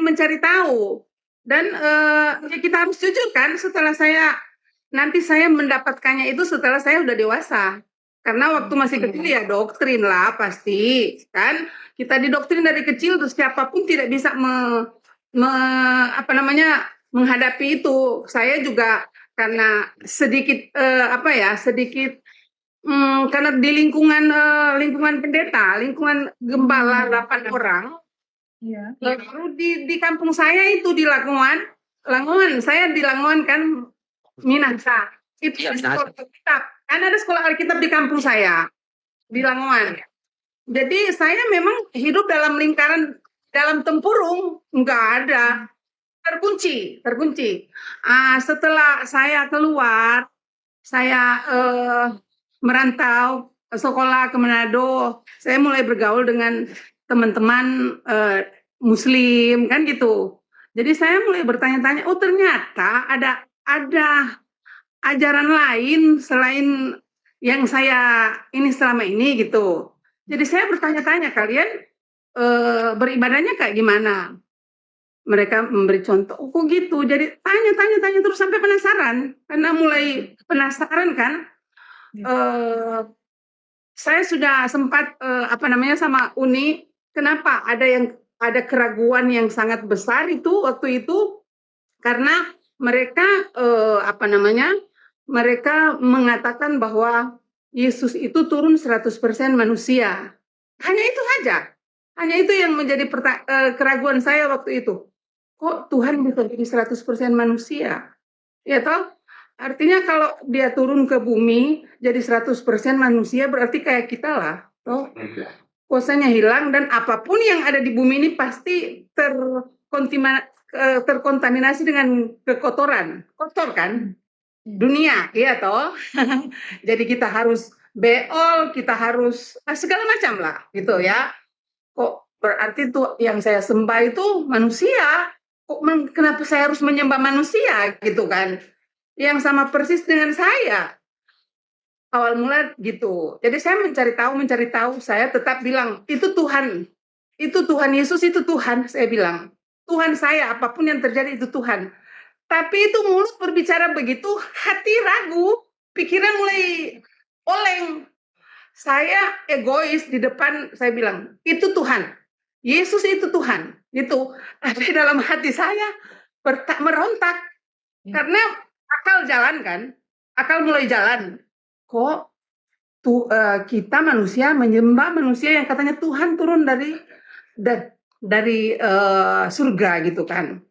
mencari tahu. Dan ya kita harus jujur kan, nanti saya mendapatkannya itu setelah saya udah dewasa. Karena waktu masih kecil ya doktrin lah pasti kan. Kita didoktrin dari kecil terus siapapun tidak bisa menghadapi itu. Saya juga karena sedikit karena di lingkungan pendeta, lingkungan gembala 8 orang, Iya. baru di kampung saya itu di Langongan, saya di Langongan kan Minahasa. Itu Iya, ada Minahasa. sekolah Alkitab. Kan ada sekolah Alkitab di kampung saya di Langongan. Jadi saya memang hidup dalam lingkaran dalam tempurung, enggak ada, terkunci. Setelah saya keluar, saya merantau sekolah ke Manado, saya mulai bergaul dengan teman-teman Muslim kan gitu. Jadi saya mulai bertanya-tanya, oh ternyata ada ajaran lain selain yang saya ini selama ini gitu. Jadi saya bertanya-tanya, kalian beribadahnya kayak gimana? Mereka memberi contoh, oh kok gitu. Jadi tanya terus sampai penasaran. Karena mulai penasaran kan, saya sudah sempat sama Uni, kenapa ada keraguan yang sangat besar itu waktu itu karena mereka mereka mengatakan bahwa Yesus itu turun 100% manusia. Hanya itu saja. Hanya itu yang menjadi keraguan saya waktu itu. Kok Tuhan bisa jadi 100% manusia? Ya toh? Artinya kalau dia turun ke bumi jadi 100% manusia berarti kayak kita lah. Toh? Kuasanya hilang dan apapun yang ada di bumi ini pasti terkontaminasi dengan kekotoran. Kotor kan? Dunia, iya toh? Jadi kita harus beol, kita harus segala macam lah gitu ya. Kok berarti tuh yang saya sembah itu manusia? Kenapa saya harus menyembah manusia gitu kan? Yang sama persis dengan saya. Awal mula gitu. Jadi saya mencari tahu, saya tetap bilang, itu Tuhan. Itu Tuhan Yesus, itu Tuhan, saya bilang. Tuhan saya, apapun yang terjadi itu Tuhan. Tapi itu mulut berbicara begitu, hati ragu, pikiran mulai oleng. Saya egois di depan, saya bilang, itu Tuhan. Yesus itu Tuhan. Gitu. Tapi dalam hati saya merontak. Karena akal jalan kan, akal mulai jalan. Kok kita manusia menyembah manusia yang katanya Tuhan turun dari surga gitu kan.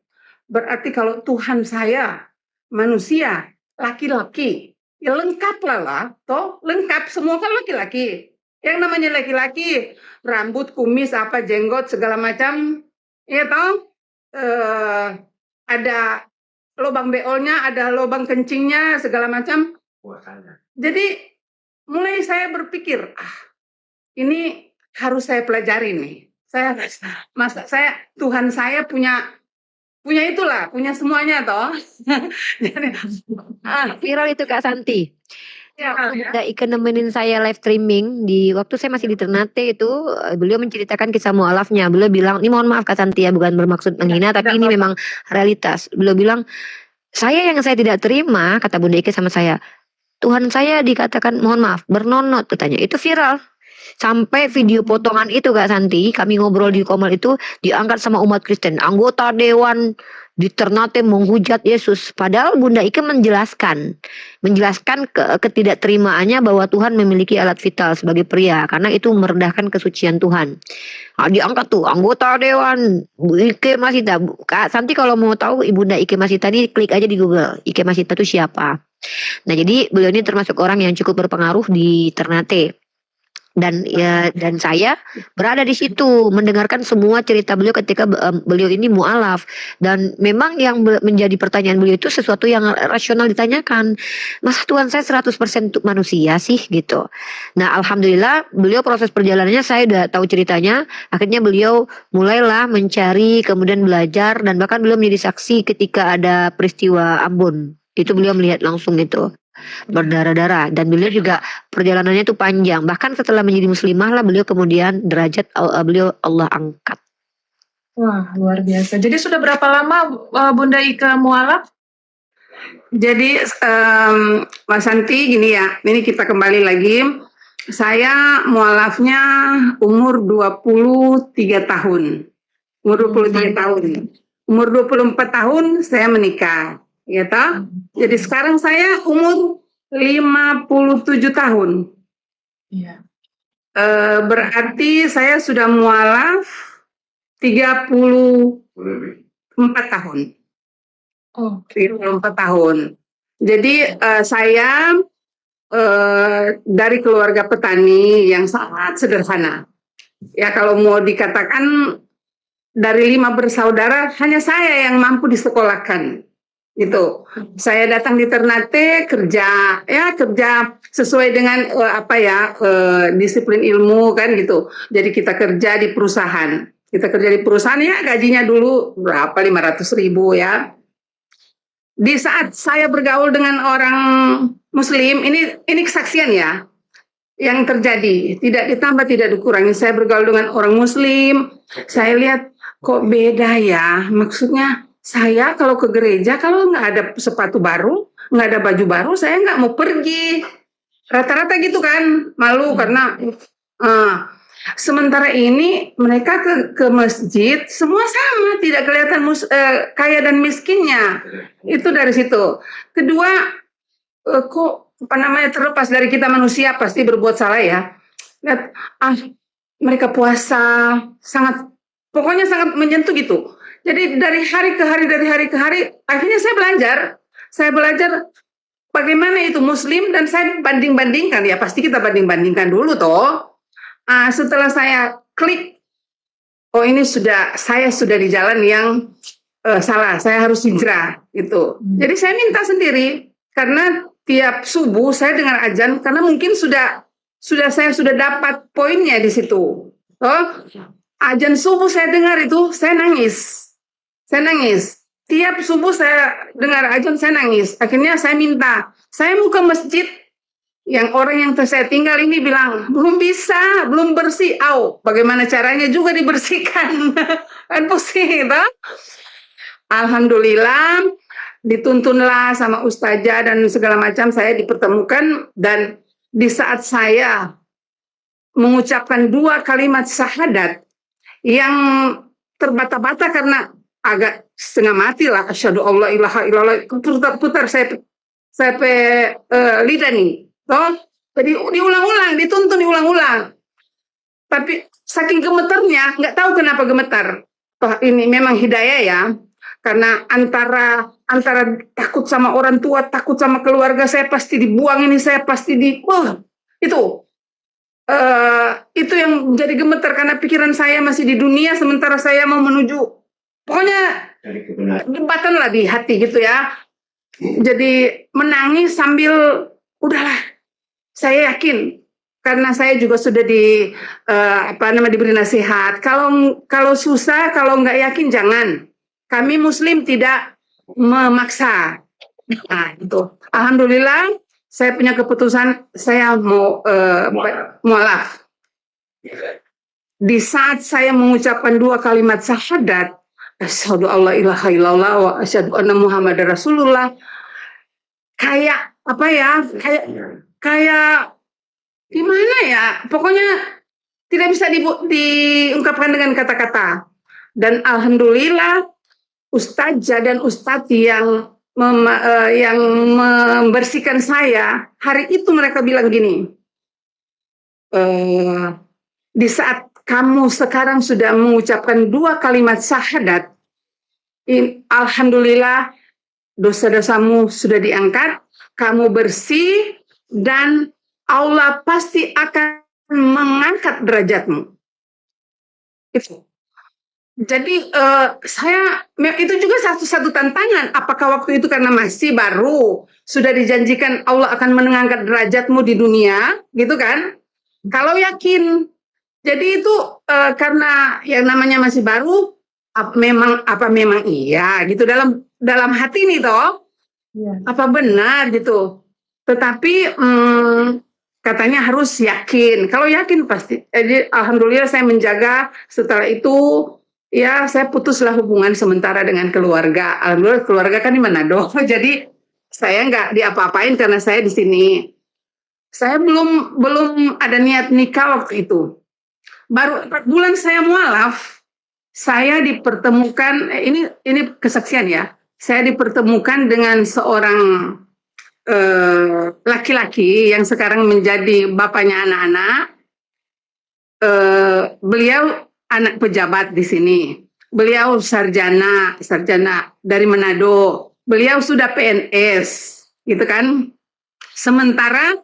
Berarti kalau Tuhan saya manusia laki-laki, ya lengkap lah, toh lengkap semua kan laki-laki. Yang namanya laki-laki, rambut, kumis, apa jenggot segala macam, ya toh ada lubang beolnya, ada lubang kencingnya, segala macam. Jadi mulai saya berpikir, ini harus saya pelajari nih. Tuhan saya punya itulah, punya semuanya toh. Jadi, Viral itu Kak Santi. ya, Bunda Ike nemenin saya live streaming di waktu saya masih di Ternate itu, beliau menceritakan kisah mualafnya. Beliau bilang, ini mohon maaf Kak Santi ya, bukan bermaksud menghina, tapi ini memang realitas. Beliau bilang, yang saya tidak terima, kata Bunda Ike sama saya, Tuhan saya dikatakan, mohon maaf, bernonot katanya. Itu viral. Sampai video potongan itu Kak Santi, kami ngobrol di Komal itu diangkat sama umat Kristen. Anggota dewan di Ternate menghujat Yesus. Padahal Bunda Ike menjelaskan ketidakterimaannya bahwa Tuhan memiliki alat vital sebagai pria. Karena itu merendahkan kesucian Tuhan. Diangkat tuh anggota dewan Ike Masita. Kak Santi kalau mau tahu Ibunda Ike Masita ini klik aja di Google. Ike Masita itu siapa? Nah jadi beliau ini termasuk orang yang cukup berpengaruh di Ternate. dan saya berada di situ mendengarkan semua cerita beliau ketika beliau ini mualaf, dan memang yang menjadi pertanyaan beliau itu sesuatu yang rasional ditanyakan. Masa Tuhan saya 100% untuk manusia sih gitu. Nah, alhamdulillah beliau proses perjalanannya saya udah tahu ceritanya. Akhirnya beliau mulailah mencari, kemudian belajar, dan bahkan beliau menjadi saksi ketika ada peristiwa Ambon. Itu beliau melihat langsung itu berdarah-darah, dan beliau juga perjalanannya itu panjang. Bahkan setelah menjadi muslimah lah beliau kemudian derajat beliau Allah angkat. Wah, luar biasa. Jadi sudah berapa lama Bunda Ika mualaf? Jadi Mas Santi gini ya, ini kita kembali lagi. Saya mualafnya umur 23 tahun. Umur 23 tahun. Umur 24 tahun saya menikah. Ya toh? Jadi sekarang saya umur 57 tahun. Iya. Berarti saya sudah mualaf 34 tahun. Oh, 34 tahun. Jadi saya dari keluarga petani yang sangat sederhana. Ya kalau mau dikatakan dari 5 bersaudara hanya saya yang mampu disekolahkan. Gitu. Saya datang di Ternate kerja sesuai dengan disiplin ilmu kan gitu. Jadi kita kerja di perusahaan. Kita kerja di perusahaan ya gajinya dulu berapa 500.000 ya. Di saat saya bergaul dengan orang Muslim, ini kesaksian ya yang terjadi, tidak ditambah tidak dikurangi. Saya bergaul dengan orang Muslim, saya lihat kok beda ya. Maksudnya saya kalau ke gereja kalau nggak ada sepatu baru, nggak ada baju baru, saya nggak mau pergi. Rata-rata gitu kan, malu karena sementara ini mereka ke masjid semua sama, tidak kelihatan kaya dan miskinnya. Itu dari situ. Kedua, terlepas dari kita manusia pasti berbuat salah ya. Lihat, mereka puasa pokoknya sangat menyentuh gitu. Jadi dari hari ke hari, akhirnya saya belajar bagaimana itu Muslim, dan saya banding-bandingkan ya, pasti kita banding-bandingkan dulu toh. Setelah saya klik, oh ini saya sudah di jalan yang salah, saya harus hijrah gitu. Jadi saya minta sendiri, karena tiap subuh saya dengar azan, karena mungkin saya sudah dapat poinnya di situ. Azan subuh saya dengar itu, saya nangis. Tiap subuh saya dengar azan, saya nangis. Akhirnya saya minta, saya mau ke masjid. Yang orang yang saya tinggal ini bilang, belum bisa, belum bersih. Bagaimana caranya juga dibersihkan? Kan pusing, toh? Alhamdulillah, dituntunlah sama ustazah dan segala macam, saya dipertemukan. Dan di saat saya mengucapkan 2 kalimat syahadat yang terbata-bata karena agak setengah mati lah, asyhadu alla ilaha illallah, putar saya lidah nih. Jadi dituntun diulang-ulang. Tapi saking gemeternya, nggak tahu kenapa gemetar. Ini memang hidayah ya. Karena antara takut sama orang tua, takut sama keluarga, saya pasti dibuang ini, saya pasti itu yang jadi gemetar, karena pikiran saya masih di dunia, sementara saya mau menuju, pokoknya jembatan lah di hati gitu ya. Jadi menangis sambil udahlah, saya yakin karena saya juga sudah diberi nasihat. Kalau susah, kalau nggak yakin jangan. Kami Muslim tidak memaksa. Nah itu, alhamdulillah saya punya keputusan, saya mau mualaf. Di saat saya mengucapkan 2 kalimat syahadat, asyhadu alla ilaha illallah wa asyhadu anna muhammadar rasulullah, kayak gimana ya, pokoknya tidak bisa diungkapkan dengan kata-kata. Dan alhamdulillah ustazah dan ustadz yang membersihkan saya, hari itu mereka bilang gini, di saat kamu sekarang sudah mengucapkan 2 kalimat syahadat, alhamdulillah dosa-dosamu sudah diangkat, kamu bersih, dan Allah pasti akan mengangkat derajatmu. Itu. Jadi itu juga satu tantangan. Apakah waktu itu karena masih baru sudah dijanjikan Allah akan mengangkat derajatmu di dunia, gitu kan? Kalau yakin, jadi itu karena yang namanya masih baru, apa memang iya gitu dalam hati nih toh, apa benar gitu. Tetapi katanya harus yakin. Kalau yakin pasti. Jadi alhamdulillah saya menjaga. Setelah itu ya saya putuslah hubungan sementara dengan keluarga. Alhamdulillah keluarga kan di Manado. Jadi saya nggak diapa-apain karena saya di sini. Saya belum ada niat nikah waktu itu. Baru 4 bulan saya mualaf, saya dipertemukan, ini kesaksian ya. Saya dipertemukan dengan seorang laki-laki yang sekarang menjadi bapaknya anak-anak. Beliau anak pejabat di sini. Beliau sarjana dari Manado. Beliau sudah PNS, gitu kan. Sementara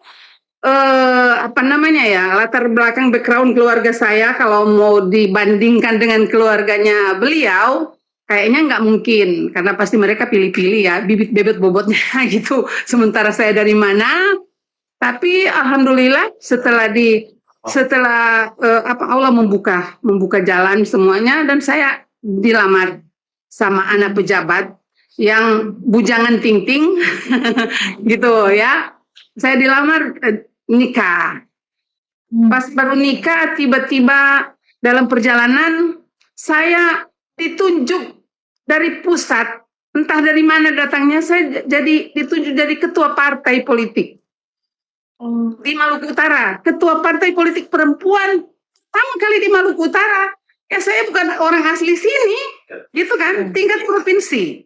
latar belakang background keluarga saya kalau mau dibandingkan dengan keluarganya beliau kayaknya nggak mungkin karena pasti mereka pilih-pilih ya bibit bebet bobotnya gitu. Sementara saya dari mana, tapi alhamdulillah setelah Allah membuka jalan semuanya dan saya dilamar sama anak pejabat yang bujangan ting-ting gitu ya. Saya dilamar nikah. Pas baru nikah, tiba-tiba dalam perjalanan saya ditunjuk dari pusat, entah dari mana datangnya, saya ditunjuk jadi ketua partai politik di Maluku Utara. Ketua partai politik perempuan pertama kali di Maluku Utara. Ya saya bukan orang asli sini, gitu kan, tingkat provinsi.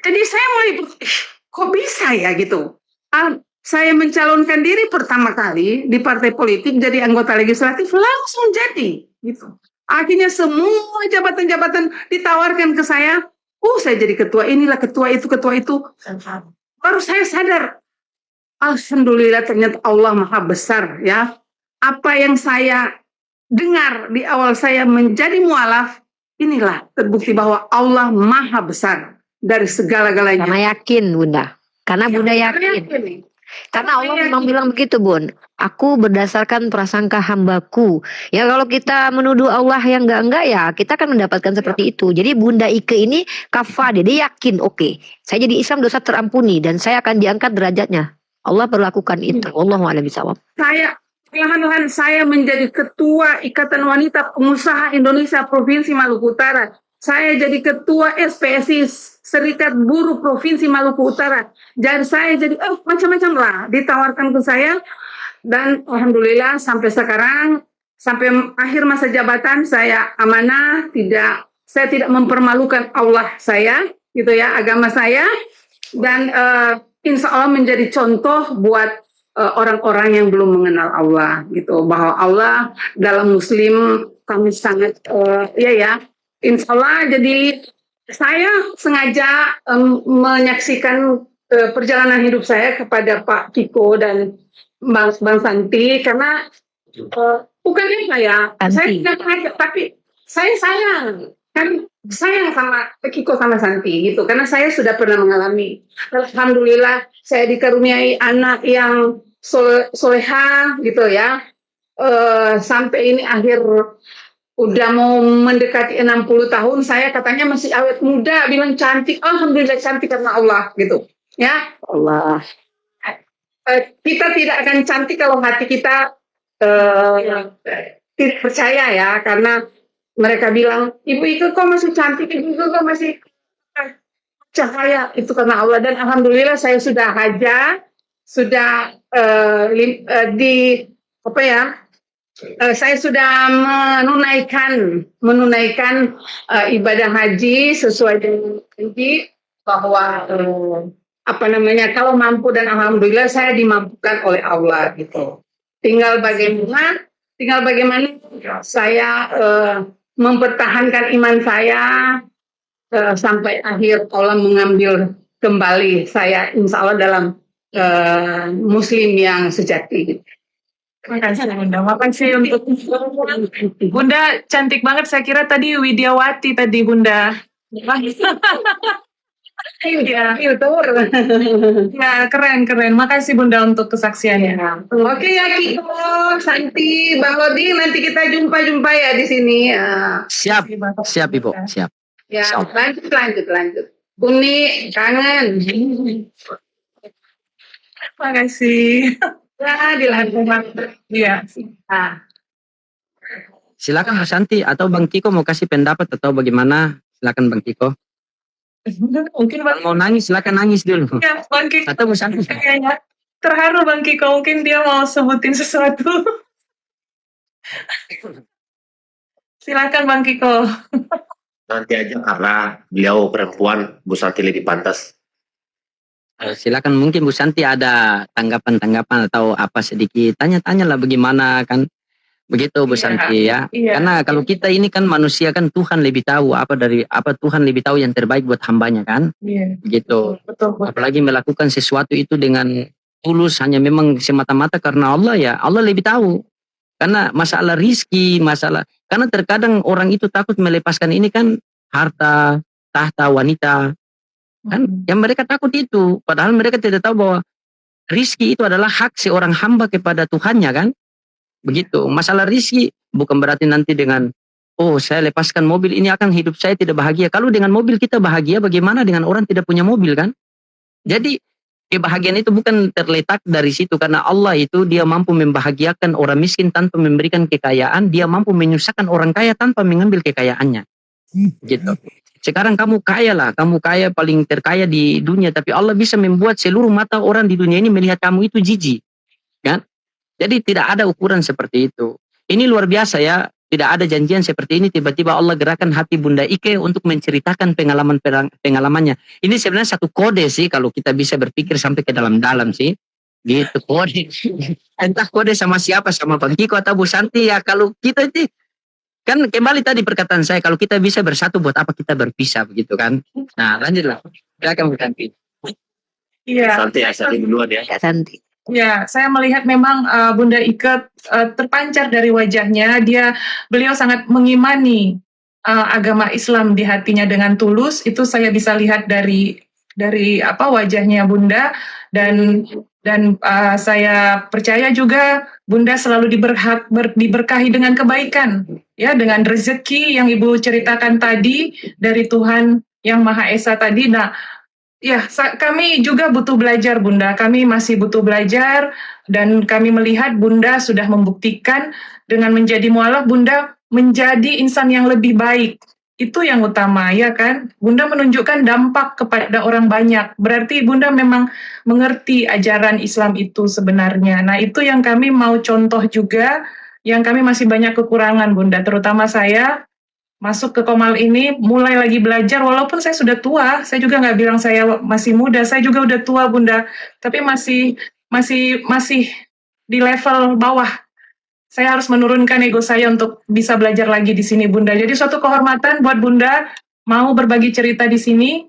Jadi saya mulai, kok bisa ya gitu. Saya mencalonkan diri pertama kali di partai politik jadi anggota legislatif langsung jadi gitu. Akhirnya semua jabatan-jabatan ditawarkan ke saya. Saya jadi ketua inilah, ketua itu. Baru saya sadar, alhamdulillah ternyata Allah Maha Besar ya. Apa yang saya dengar di awal saya menjadi mualaf, inilah terbukti bahwa Allah Maha Besar dari segala-galanya. Karena yakin Bunda. Karena Bunda yakin. Karena Allah memang bilang begitu Bun. Aku berdasarkan prasangka hambaku. Ya kalau kita menuduh Allah yang enggak ya kita akan mendapatkan seperti itu. Jadi Bunda Ike ini kafah dia yakin oke. Saya jadi Islam dosa terampuni dan saya akan diangkat derajatnya. Allah berlakukan itu. Wallahu a'lam bishawab. Perlahan-lahan saya menjadi ketua Ikatan Wanita Pengusaha Indonesia Provinsi Maluku Utara. Saya jadi ketua SPSI Serikat Buruh Provinsi Maluku Utara. Dan saya jadi macam-macam lah ditawarkan ke saya. Dan alhamdulillah sampai sekarang, sampai akhir masa jabatan saya amanah, saya tidak mempermalukan Allah saya, gitu ya, agama saya. Dan insya Allah menjadi contoh buat orang-orang yang belum mengenal Allah, gitu. Bahwa Allah dalam Muslim kami sangat insya Allah. Jadi saya sengaja menyaksikan perjalanan hidup saya kepada Pak Kiko dan Bang Santi karena bukannya saya tidak sengaja, tapi saya sayang sama Kiko sama Santi gitu karena saya sudah pernah mengalami. Alhamdulillah saya dikaruniai anak yang soleha gitu ya. Sampai ini akhir udah mau mendekati 60 tahun, saya katanya masih awet muda, bilang cantik. Alhamdulillah cantik karena Allah gitu. Ya, Allah. Kita tidak akan cantik kalau hati kita tidak percaya ya, karena mereka bilang, Ibu itu kok masih cantik, Ibu itu kok masih cahaya, itu karena Allah. Dan alhamdulillah saya sudah haja, sudah saya sudah menunaikan ibadah haji sesuai dengan janji bahwa kalau mampu dan alhamdulillah saya dimampukan oleh Allah gitu. Tinggal bagaimana saya mempertahankan iman saya sampai akhir Allah mengambil kembali saya insya Allah dalam Muslim yang sejati. Makasih Bunda, makasih untuk Bunda cantik banget. Saya kira tadi Widiawati tadi Bunda. Iya, ya keren keren. Makasih Bunda untuk kesaksiannya. Oke ya Kiko, Santi, Bang Lodi, nanti kita jumpa ya di sini. Siap, siap Ibu, siap. Ya, Siap. lanjut. Uni, kangen. Makasih. Ya, dilanjut. Iya. Ah. Silakan Bu Santi atau Bang Kiko mau kasih pendapat atau bagaimana? Silakan Bang Kiko. Mungkin Bang, Kalau mau nangis silakan nangis dulu. ya, Bang Kiko Atau Bu Santi. kayaknya terharu Bang Kiko. Mungkin dia mau sebutin sesuatu. Silakan Bang Kiko. Nanti aja karena beliau perempuan, Bu Santi lebih pantas. Silakan mungkin Bu Santi ada tanggapan-tanggapan atau apa sedikit tanya-tanya lah bagaimana kan begitu Bu Iya, Santi ya. Iya. Karena kalau kita ini kan manusia kan Tuhan lebih tahu apa Tuhan lebih tahu yang terbaik buat hambanya kan Iya. begitu. Betul. Apalagi melakukan sesuatu itu dengan tulus hanya memang semata-mata karena Allah ya Allah lebih tahu. Karena masalah rizki karena terkadang orang itu takut melepaskan ini kan harta, tahta, wanita kan yang mereka takut itu padahal mereka tidak tahu bahwa rizki itu adalah hak seorang hamba kepada Tuhannya kan begitu. Masalah rizki bukan berarti nanti dengan oh saya lepaskan mobil ini akan hidup saya tidak bahagia. Kalau dengan mobil kita bahagia bagaimana dengan orang tidak punya mobil kan. Jadi kebahagiaan itu bukan terletak dari situ karena Allah itu dia mampu membahagiakan orang miskin tanpa memberikan kekayaan, dia mampu menyusahkan orang kaya tanpa mengambil kekayaannya gitu. Sekarang kamu kaya paling terkaya di dunia, tapi Allah bisa membuat seluruh mata orang di dunia ini melihat kamu itu jijik, kan? Jadi tidak ada ukuran seperti itu. Ini luar biasa ya, tidak ada janjian seperti ini. Tiba-tiba Allah gerakan hati Bunda Ike untuk menceritakan pengalamannya. Ini sebenarnya satu kode sih, kalau kita bisa berpikir sampai ke dalam-dalam sih, gitu kode. Entah kode sama siapa, sama Bang Kiko atau Bu Santi ya. Kalau kita itu kan kembali tadi perkataan saya, kalau kita bisa bersatu buat apa kita berpisah begitu kan. Nah lanjutlah, silakan Bu Santi. Iya. Santi ya, Santi duluan ya. Kak Santi. Ya, saya melihat memang Bunda Ike terpancar dari wajahnya. Beliau sangat mengimani agama Islam di hatinya dengan tulus. Itu saya bisa lihat dari wajahnya Bunda dan saya percaya juga Bunda selalu diberkahi dengan kebaikan, ya, dengan rezeki yang Ibu ceritakan tadi dari Tuhan Yang Maha Esa tadi. Nah, ya, kami juga butuh belajar Bunda. Kami masih butuh belajar dan kami melihat Bunda sudah membuktikan dengan menjadi mualaf Bunda menjadi insan yang lebih baik. Itu yang utama ya kan. Bunda menunjukkan dampak kepada orang banyak. Berarti Bunda memang mengerti ajaran Islam itu sebenarnya. Nah, itu yang kami mau contoh juga, yang kami masih banyak kekurangan Bunda, terutama saya masuk ke Komal ini mulai lagi belajar walaupun saya sudah tua. Saya juga nggak bilang saya masih muda, saya juga udah tua Bunda, tapi masih di level bawah. Saya harus menurunkan ego saya untuk bisa belajar lagi di sini Bunda. Jadi suatu kehormatan buat Bunda mau berbagi cerita di sini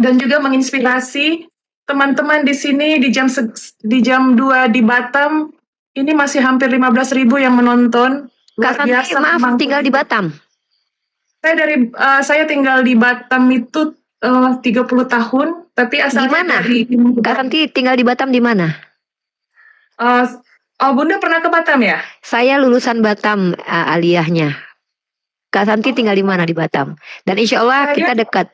dan juga menginspirasi teman-teman di sini di jam 2 di Batam. Ini masih hampir 15.000 yang menonton. Kak Santi, maaf, tinggal di Batam. Saya tinggal di Batam itu 30 tahun, tapi asalnya Gimana? dari Kak Santi tinggal di Batam di mana? Bunda pernah ke Batam ya? Saya lulusan Batam aliyahnya. Kak Santi tinggal di mana di Batam? Dan insya Allah kita dekat.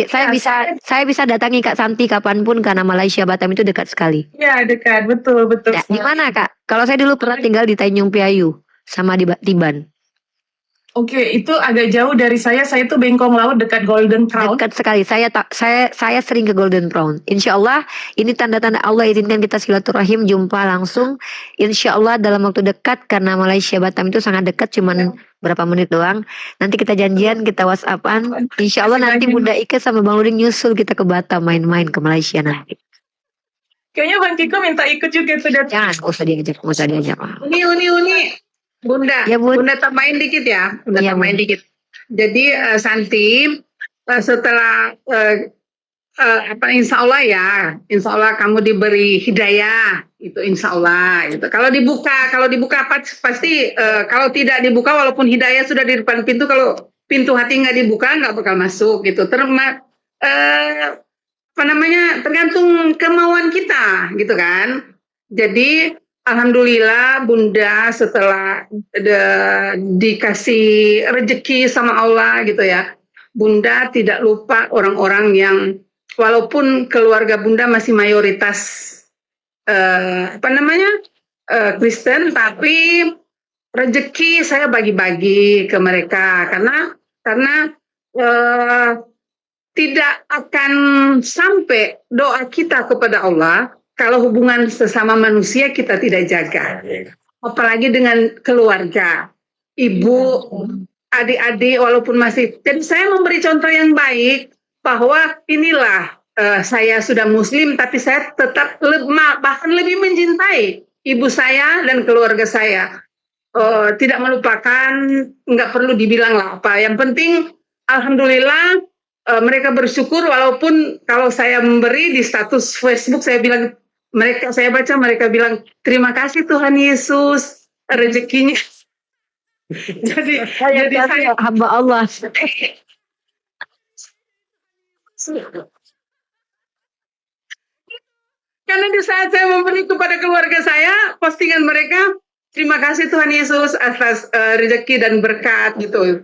Saya bisa datangi Kak Santi kapanpun karena Malaysia Batam itu dekat sekali. Ya dekat, betul. Ya, di mana Kak? Kalau saya dulu pernah tinggal di Tanjung Piayu sama di Tiban. Oke, itu agak jauh dari saya. Saya tuh Bengkong Laut dekat Golden Crown. Dekat sekali. Saya sering ke Golden Crown. Insya Allah ini tanda-tanda Allah izinkan kita silaturahim jumpa langsung. Insya Allah dalam waktu dekat karena Malaysia Batam itu sangat dekat, cuman berapa menit doang. Nanti kita janjian, kita WhatsAppan. Insya Allah nanti Bunda Ike sama Bang Luding nyusul kita ke Batam main-main ke Malaysia nanti. Kayaknya Bang Kiko minta ikut juga tuh. Jangan, nggak usah diajak. Uni. Bunda, Ya, Bun. Bunda tambahin dikit ya. Iya, Tambahin dikit. Jadi Santi setelah insya Allah ya, insya Allah kamu diberi hidayah, itu insya Allah. Itu kalau dibuka pasti kalau tidak dibuka, walaupun hidayah sudah di depan pintu, kalau pintu hati nggak dibuka nggak bakal masuk gitu. Tergantung kemauan kita gitu kan. Jadi alhamdulillah Bunda setelah dikasih rezeki sama Allah gitu ya, Bunda tidak lupa orang-orang yang walaupun keluarga Bunda masih mayoritas Kristen, tapi rezeki saya bagi-bagi ke mereka karena tidak akan sampai doa kita kepada Allah kalau hubungan sesama manusia kita tidak jaga, apalagi dengan keluarga, ibu, adik-adik, walaupun masih. Jadi saya memberi contoh yang baik bahwa inilah saya sudah Muslim, tapi saya tetap bahkan lebih mencintai ibu saya dan keluarga saya. Tidak melupakan, nggak perlu dibilang lah apa. Yang penting, alhamdulillah mereka bersyukur walaupun kalau saya memberi di status Facebook saya bilang saya baca mereka bilang terima kasih Tuhan Yesus rezekinya. jadi saya hamba Allah. Karena di saat saya memberi kepada keluarga saya, postingan mereka, terima kasih Tuhan Yesus atas rezeki dan berkat gitu.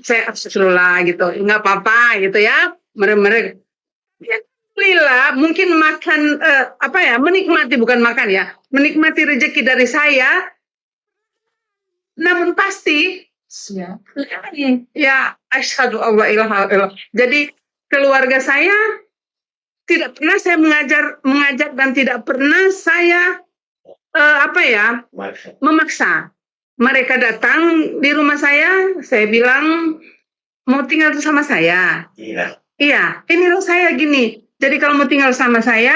Saya astagfirullah gitu, nggak apa-apa gitu ya. Mereka alhamdulillah mungkin makan menikmati, bukan makan ya, menikmati rezeki dari saya. Namun pasti ya asyhadu alla ilaha illallah. Jadi keluarga saya tidak pernah saya mengajak dan tidak pernah saya memaksa. Mereka datang di rumah saya bilang mau tinggal sama saya. Iya, ini loh saya gini. Jadi kalau mau tinggal sama saya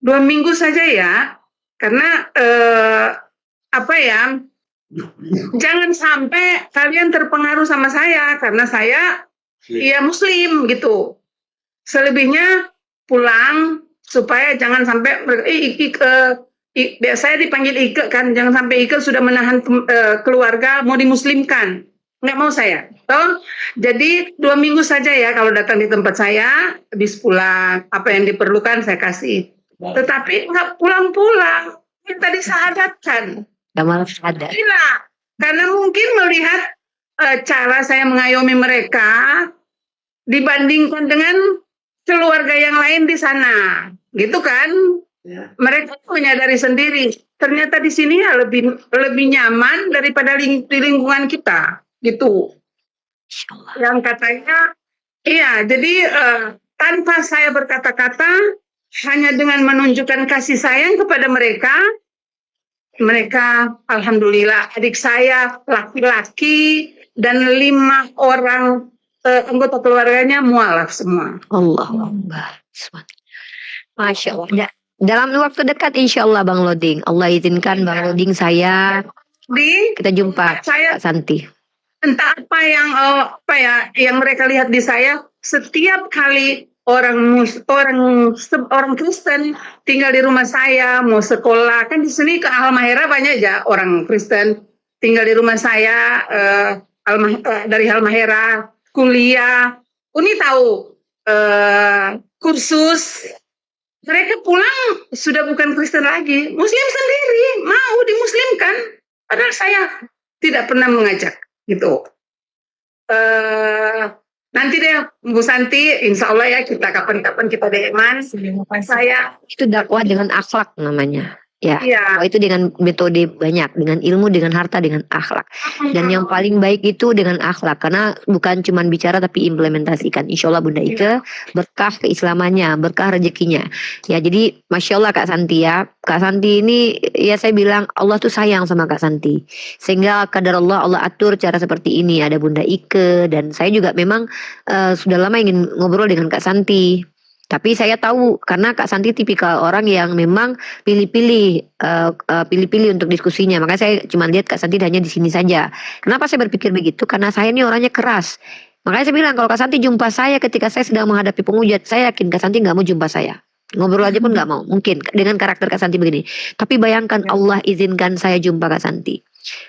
2 minggu saja ya, karena jangan sampai kalian terpengaruh sama saya karena saya Muslim gitu. Selebihnya pulang supaya jangan sampai biasanya dipanggil Ike kan, jangan sampai Ike sudah menahan keluarga mau dimuslimkan, nggak mau saya. Jadi 2 minggu saja ya kalau datang di tempat saya, habis pulang apa yang diperlukan saya kasih. Tetapi nggak pulang-pulang, minta disahadatkan. Gamal syahadat. Gila, karena mungkin melihat cara saya mengayomi mereka dibandingkan dengan keluarga yang lain di sana, gitu kan? Ya. Mereka menyadari sendiri ternyata di sini ya lebih nyaman daripada di lingkungan kita gitu. Yang katanya iya, jadi tanpa saya berkata-kata, hanya dengan menunjukkan kasih sayang kepada mereka alhamdulillah adik saya laki-laki dan 5 orang anggota keluarganya mualaf semua. Allahu Akbar. Masya Allah. Dalam waktu dekat insya Allah Bang Loding. Allah izinkan Bang Loding saya kita jumpa Kak Santi. Entah apa yang mereka lihat di saya, setiap kali orang Kristen tinggal di rumah saya, mau sekolah, kan di sini ke Halmahera banyak aja orang Kristen tinggal di rumah saya, dari Halmahera kuliah, Uni tahu kursus. Mereka pulang sudah bukan Kristen lagi, Muslim sendiri, mau dimuslimkan. Padahal saya tidak pernah mengajak, gitu. Nanti deh, Bu Santi, insya Allah ya kita kapan-kapan kita DM-an. Saya itu dakwah dengan akhlak namanya. Ya, iya. itu dengan metode banyak, dengan ilmu, dengan harta, dengan akhlak. Dan yang paling baik itu dengan akhlak, karena bukan cuma bicara tapi implementasikan. Insya Allah Bunda Ike berkah keislamannya, berkah rezekinya. Ya, jadi Masya Allah Kak Santi ya. Kak Santi ini ya saya bilang Allah tuh sayang sama Kak Santi. Sehingga kadar Allah atur cara seperti ini. Ada Bunda Ike dan saya juga memang sudah lama ingin ngobrol dengan Kak Santi. Tapi saya tahu karena Kak Santi tipikal orang yang memang pilih-pilih untuk diskusinya. Makanya saya cuma lihat Kak Santi hanya di sini saja. Kenapa saya berpikir begitu? Karena saya ini orangnya keras. Makanya saya bilang kalau Kak Santi jumpa saya ketika saya sedang menghadapi penghujat, saya yakin Kak Santi nggak mau jumpa saya. Ngobrol aja pun nggak mau, mungkin dengan karakter Kak Santi begini. Tapi bayangkan Ya. Allah izinkan saya jumpa Kak Santi.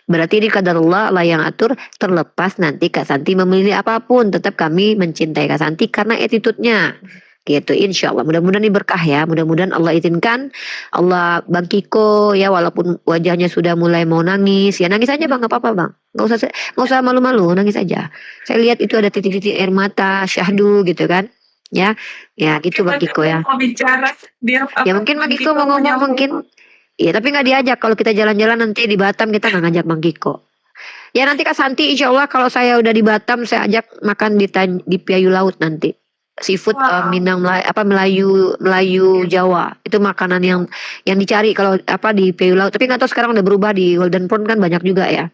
Berarti ini qadarullah, Allah yang atur, terlepas nanti Kak Santi memilih apapun, tetap kami mencintai Kak Santi karena attitude-nya. Gitu, insya Allah. Mudah-mudahan ini berkah ya. Mudah-mudahan Allah izinkan. Allah Bang Kiko ya, walaupun wajahnya sudah mulai mau nangis, ya nangis aja Bang, nggak apa-apa Bang. Nggak usah malu-malu, nangis aja. Saya lihat itu ada titik-titik air mata, syahdu gitu kan. Ya, ya gitu Bang Kiko ya. Mau bicara, dia Ya mungkin Bang Kiko mau ngomong mungkin. Iya tapi nggak diajak. Kalau kita jalan-jalan nanti di Batam kita nggak ngajak Bang Kiko. Ya nanti Kak Santi insya Allah kalau saya udah di Batam saya ajak makan di Piayu Laut nanti. Seafood Wow. Minang Melayu Jawa. Itu makanan yang dicari kalau di Piayu Laut. Tapi nggak tahu sekarang udah berubah di Golden Pond kan banyak juga ya.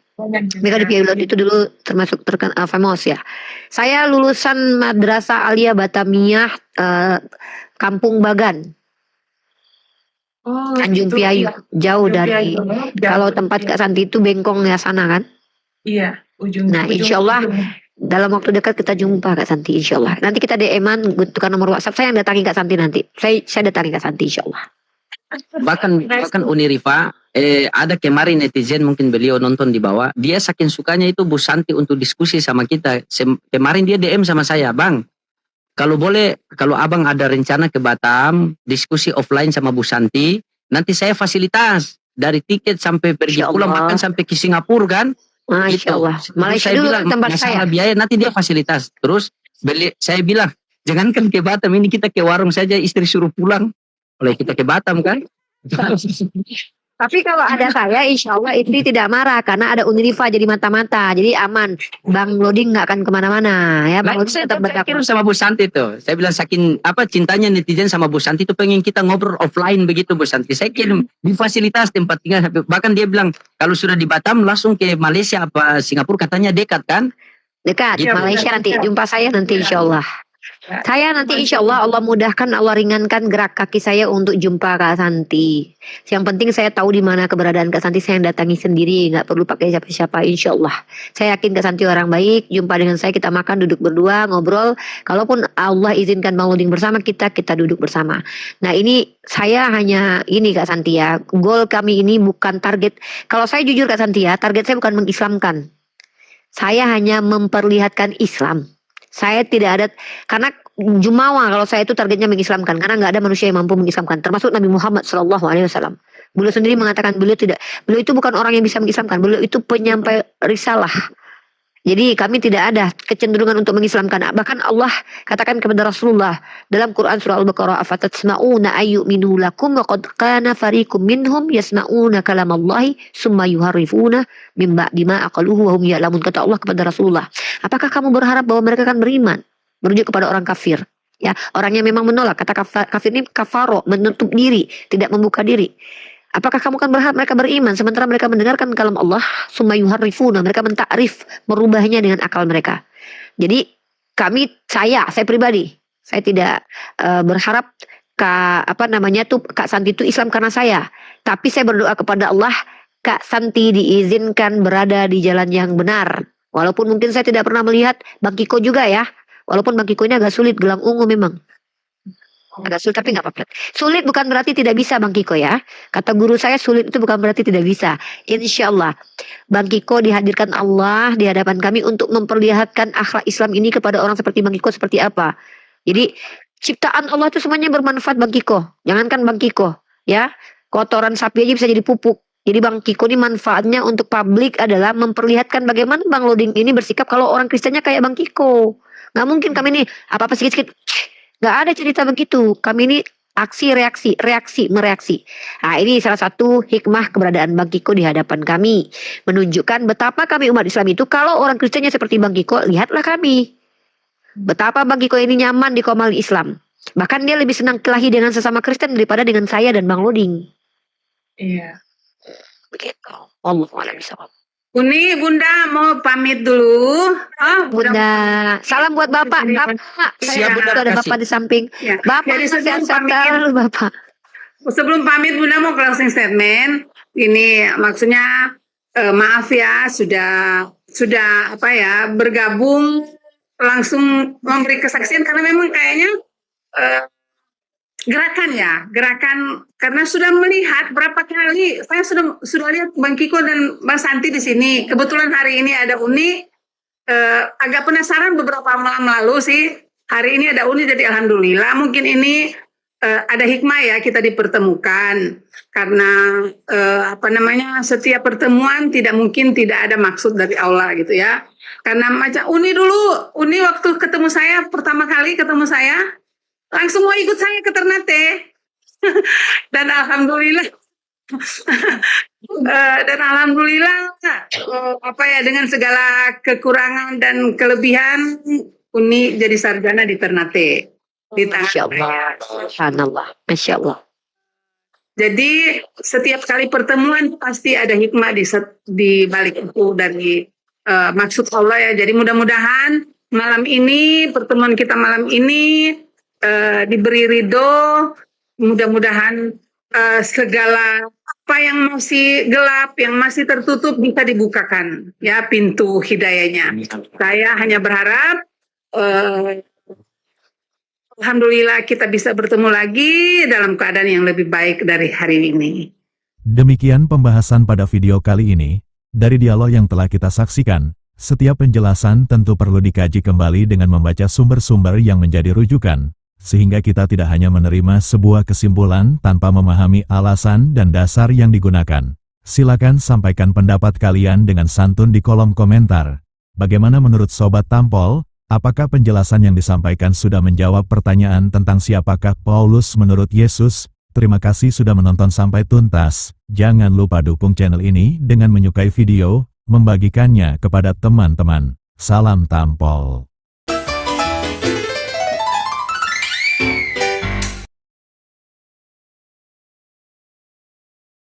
Mereka di Piayu Laut itu dulu termasuk famous ya. Saya lulusan Madrasah Alia Batamiyah Kampung Bagan. Oh, Tanjung itu, Piayu, iya. jauh Tanjung dari Piayu, jauh. kalau tempat Kak Santi itu bengkongnya sana kan. Iya, ujung. Nah, insya Allah dalam waktu dekat kita jumpa Kak Santi insya Allah. Nanti kita DM-an tukar nomor WhatsApp, saya yang datangi Kak Santi nanti. Saya datangi Kak Santi insya Allah. Bahkan Uni Rifa, ada kemarin netizen mungkin beliau nonton di bawah, dia saking sukanya itu Bu Santi untuk diskusi sama kita. Kemarin dia DM sama saya, Bang, kalau boleh, kalau abang ada rencana ke Batam, diskusi offline sama Bu Santi, nanti saya fasilitas dari tiket sampai pergi Insya pulang, Allah. bahkan sampai ke Singapura kan. Masya Allah. Terus Malaysia saya dulu bilang, tempat masalah saya. biaya nanti dia fasilitas. Terus saya bilang, jangankan ke Batam, ini kita ke warung saja, istri suruh pulang. Oleh kita ke Batam kan. Tapi kalau ada saya insya Allah Istri tidak marah karena ada Unirifa jadi mata-mata. Jadi aman. Bang Loding nggak akan kemana-mana ya. Bang Lalu Loding saya tetap kirim berdakwah. sama Bu Santi tuh. Saya bilang saking cintanya netizen sama Bu Santi itu pengen kita ngobrol offline begitu Bu Santi. Saya kirim di fasilitas tempat tinggal. Bahkan dia bilang kalau sudah di Batam langsung ke Malaysia apa Singapura katanya dekat kan. Dekat Gitu. Malaysia nanti. Dekat. Jumpa saya nanti insya Allah. Saya nanti insya Allah mudahkan, Allah ringankan gerak kaki saya untuk jumpa Kak Santi. Yang penting saya tahu di mana keberadaan Kak Santi, saya yang datangi sendiri, nggak perlu pakai siapa-siapa insya Allah. Saya yakin Kak Santi orang baik, jumpa dengan saya kita makan, duduk berdua, ngobrol. Kalaupun Allah izinkan Bang Loding bersama kita duduk bersama. Nah ini saya hanya ini Kak Santi ya, goal kami ini bukan target. Kalau saya jujur Kak Santi ya, target saya bukan mengislamkan. Saya hanya memperlihatkan Islam. Saya tidak ada, karena Jumawa kalau saya itu targetnya mengislamkan, karena nggak ada manusia yang mampu mengislamkan, termasuk Nabi Muhammad SAW. Beliau sendiri mengatakan beliau itu bukan orang yang bisa mengislamkan, beliau itu penyampai risalah. Jadi kami tidak ada kecenderungan untuk mengislamkan. Bahkan Allah katakan kepada Rasulullah dalam Quran surah Al-Baqarah, afatasma'una ayyuminu lakum wa qad kana fariqum minhum yasma'una kalamallahi summa yuharrifuna min ba'di ma aqaluhu wa hum ya'lamun. Kata Allah kepada Rasulullah, apakah kamu berharap bahwa mereka akan beriman? Merujuk kepada orang kafir. Ya, orang yang memang menolak. Kata kafir ini kafaro, menutup diri, tidak membuka diri. Apakah kamu kan berharap mereka beriman sementara mereka mendengarkan kalam Allah, summa yuharrifuna, mereka mentakrif, merubahnya dengan akal mereka. Jadi saya pribadi, saya tidak berharap Kak Santi itu Islam karena saya, tapi saya berdoa kepada Allah Kak Santi diizinkan berada di jalan yang benar. Walaupun mungkin saya tidak pernah melihat Bang Kiko juga ya. Walaupun Bang Kiko ini agak sulit, gelang ungu memang. Agak sulit tapi nggak apa-apa. Sulit bukan berarti tidak bisa Bang Kiko ya. Kata guru saya sulit itu bukan berarti tidak bisa. Insya Allah Bang Kiko dihadirkan Allah di hadapan kami untuk memperlihatkan akhlak Islam ini kepada orang seperti Bang Kiko seperti apa. Jadi ciptaan Allah itu semuanya bermanfaat Bang Kiko. Jangankan Bang Kiko ya. Kotoran sapi aja bisa jadi pupuk. Jadi Bang Kiko ini manfaatnya untuk publik adalah memperlihatkan bagaimana Bang Loding ini bersikap kalau orang Kristennya kayak Bang Kiko. Nggak mungkin kami ini apa-apa sedikit-sedikit. Nggak ada cerita begitu. Kami ini aksi, reaksi, mereaksi. Nah ini salah satu hikmah keberadaan Bang Kiko di hadapan kami. Menunjukkan betapa kami umat Islam itu, kalau orang Kristennya seperti Bang Kiko, lihatlah kami. Betapa Bang Kiko ini nyaman di komal Islam. Bahkan dia lebih senang kelahi dengan sesama Kristen daripada dengan saya dan Bang Loding. Iya. Begitu. Wallahualam bishawab. Uni, Bunda mau pamit dulu. Bunda, salam buat Bapak. Bapak, Siap, Bunda, ada kasih. Bapak di samping. Ya. Bapak Jadi sebelum sehat-sehat pamit, selalu Bapak. sebelum pamit Bunda mau closing statement. Ini maksudnya maaf ya sudah bergabung langsung memberi kesaksian karena memang kayaknya gerakan karena sudah melihat berapa kali saya sudah lihat Bang Kiko dan Bang Santi di sini. Kebetulan hari ini ada Uni, agak penasaran beberapa malam lalu sih. Hari ini ada Uni, jadi alhamdulillah mungkin ini ada hikmah ya kita dipertemukan karena setiap pertemuan tidak mungkin tidak ada maksud dari Allah gitu ya. Karena macam Uni waktu ketemu saya pertama kali ketemu saya langsung mau ikut saya ke Ternate dan alhamdulillah dengan segala kekurangan dan kelebihan Uni jadi sarjana di Ternate di tangan Masya Allah. Subhanallah. Masya Allah. Jadi setiap kali pertemuan pasti ada hikmah di balik itu dari maksud Allah ya. Jadi mudah-mudahan pertemuan kita malam ini diberi ridho, mudah-mudahan segala apa yang masih gelap, yang masih tertutup bisa dibukakan ya pintu hidayahnya. Saya hanya berharap alhamdulillah kita bisa bertemu lagi dalam keadaan yang lebih baik dari hari ini. Demikian pembahasan pada video kali ini. Dari dialog yang telah kita saksikan, setiap penjelasan tentu perlu dikaji kembali dengan membaca sumber-sumber yang menjadi rujukan, sehingga kita tidak hanya menerima sebuah kesimpulan tanpa memahami alasan dan dasar yang digunakan. Silakan sampaikan pendapat kalian dengan santun di kolom komentar. Bagaimana menurut Sobat Tampol? Apakah penjelasan yang disampaikan sudah menjawab pertanyaan tentang siapakah Paulus menurut Yesus? Terima kasih sudah menonton sampai tuntas. Jangan lupa dukung channel ini dengan menyukai video, membagikannya kepada teman-teman. Salam Tampol.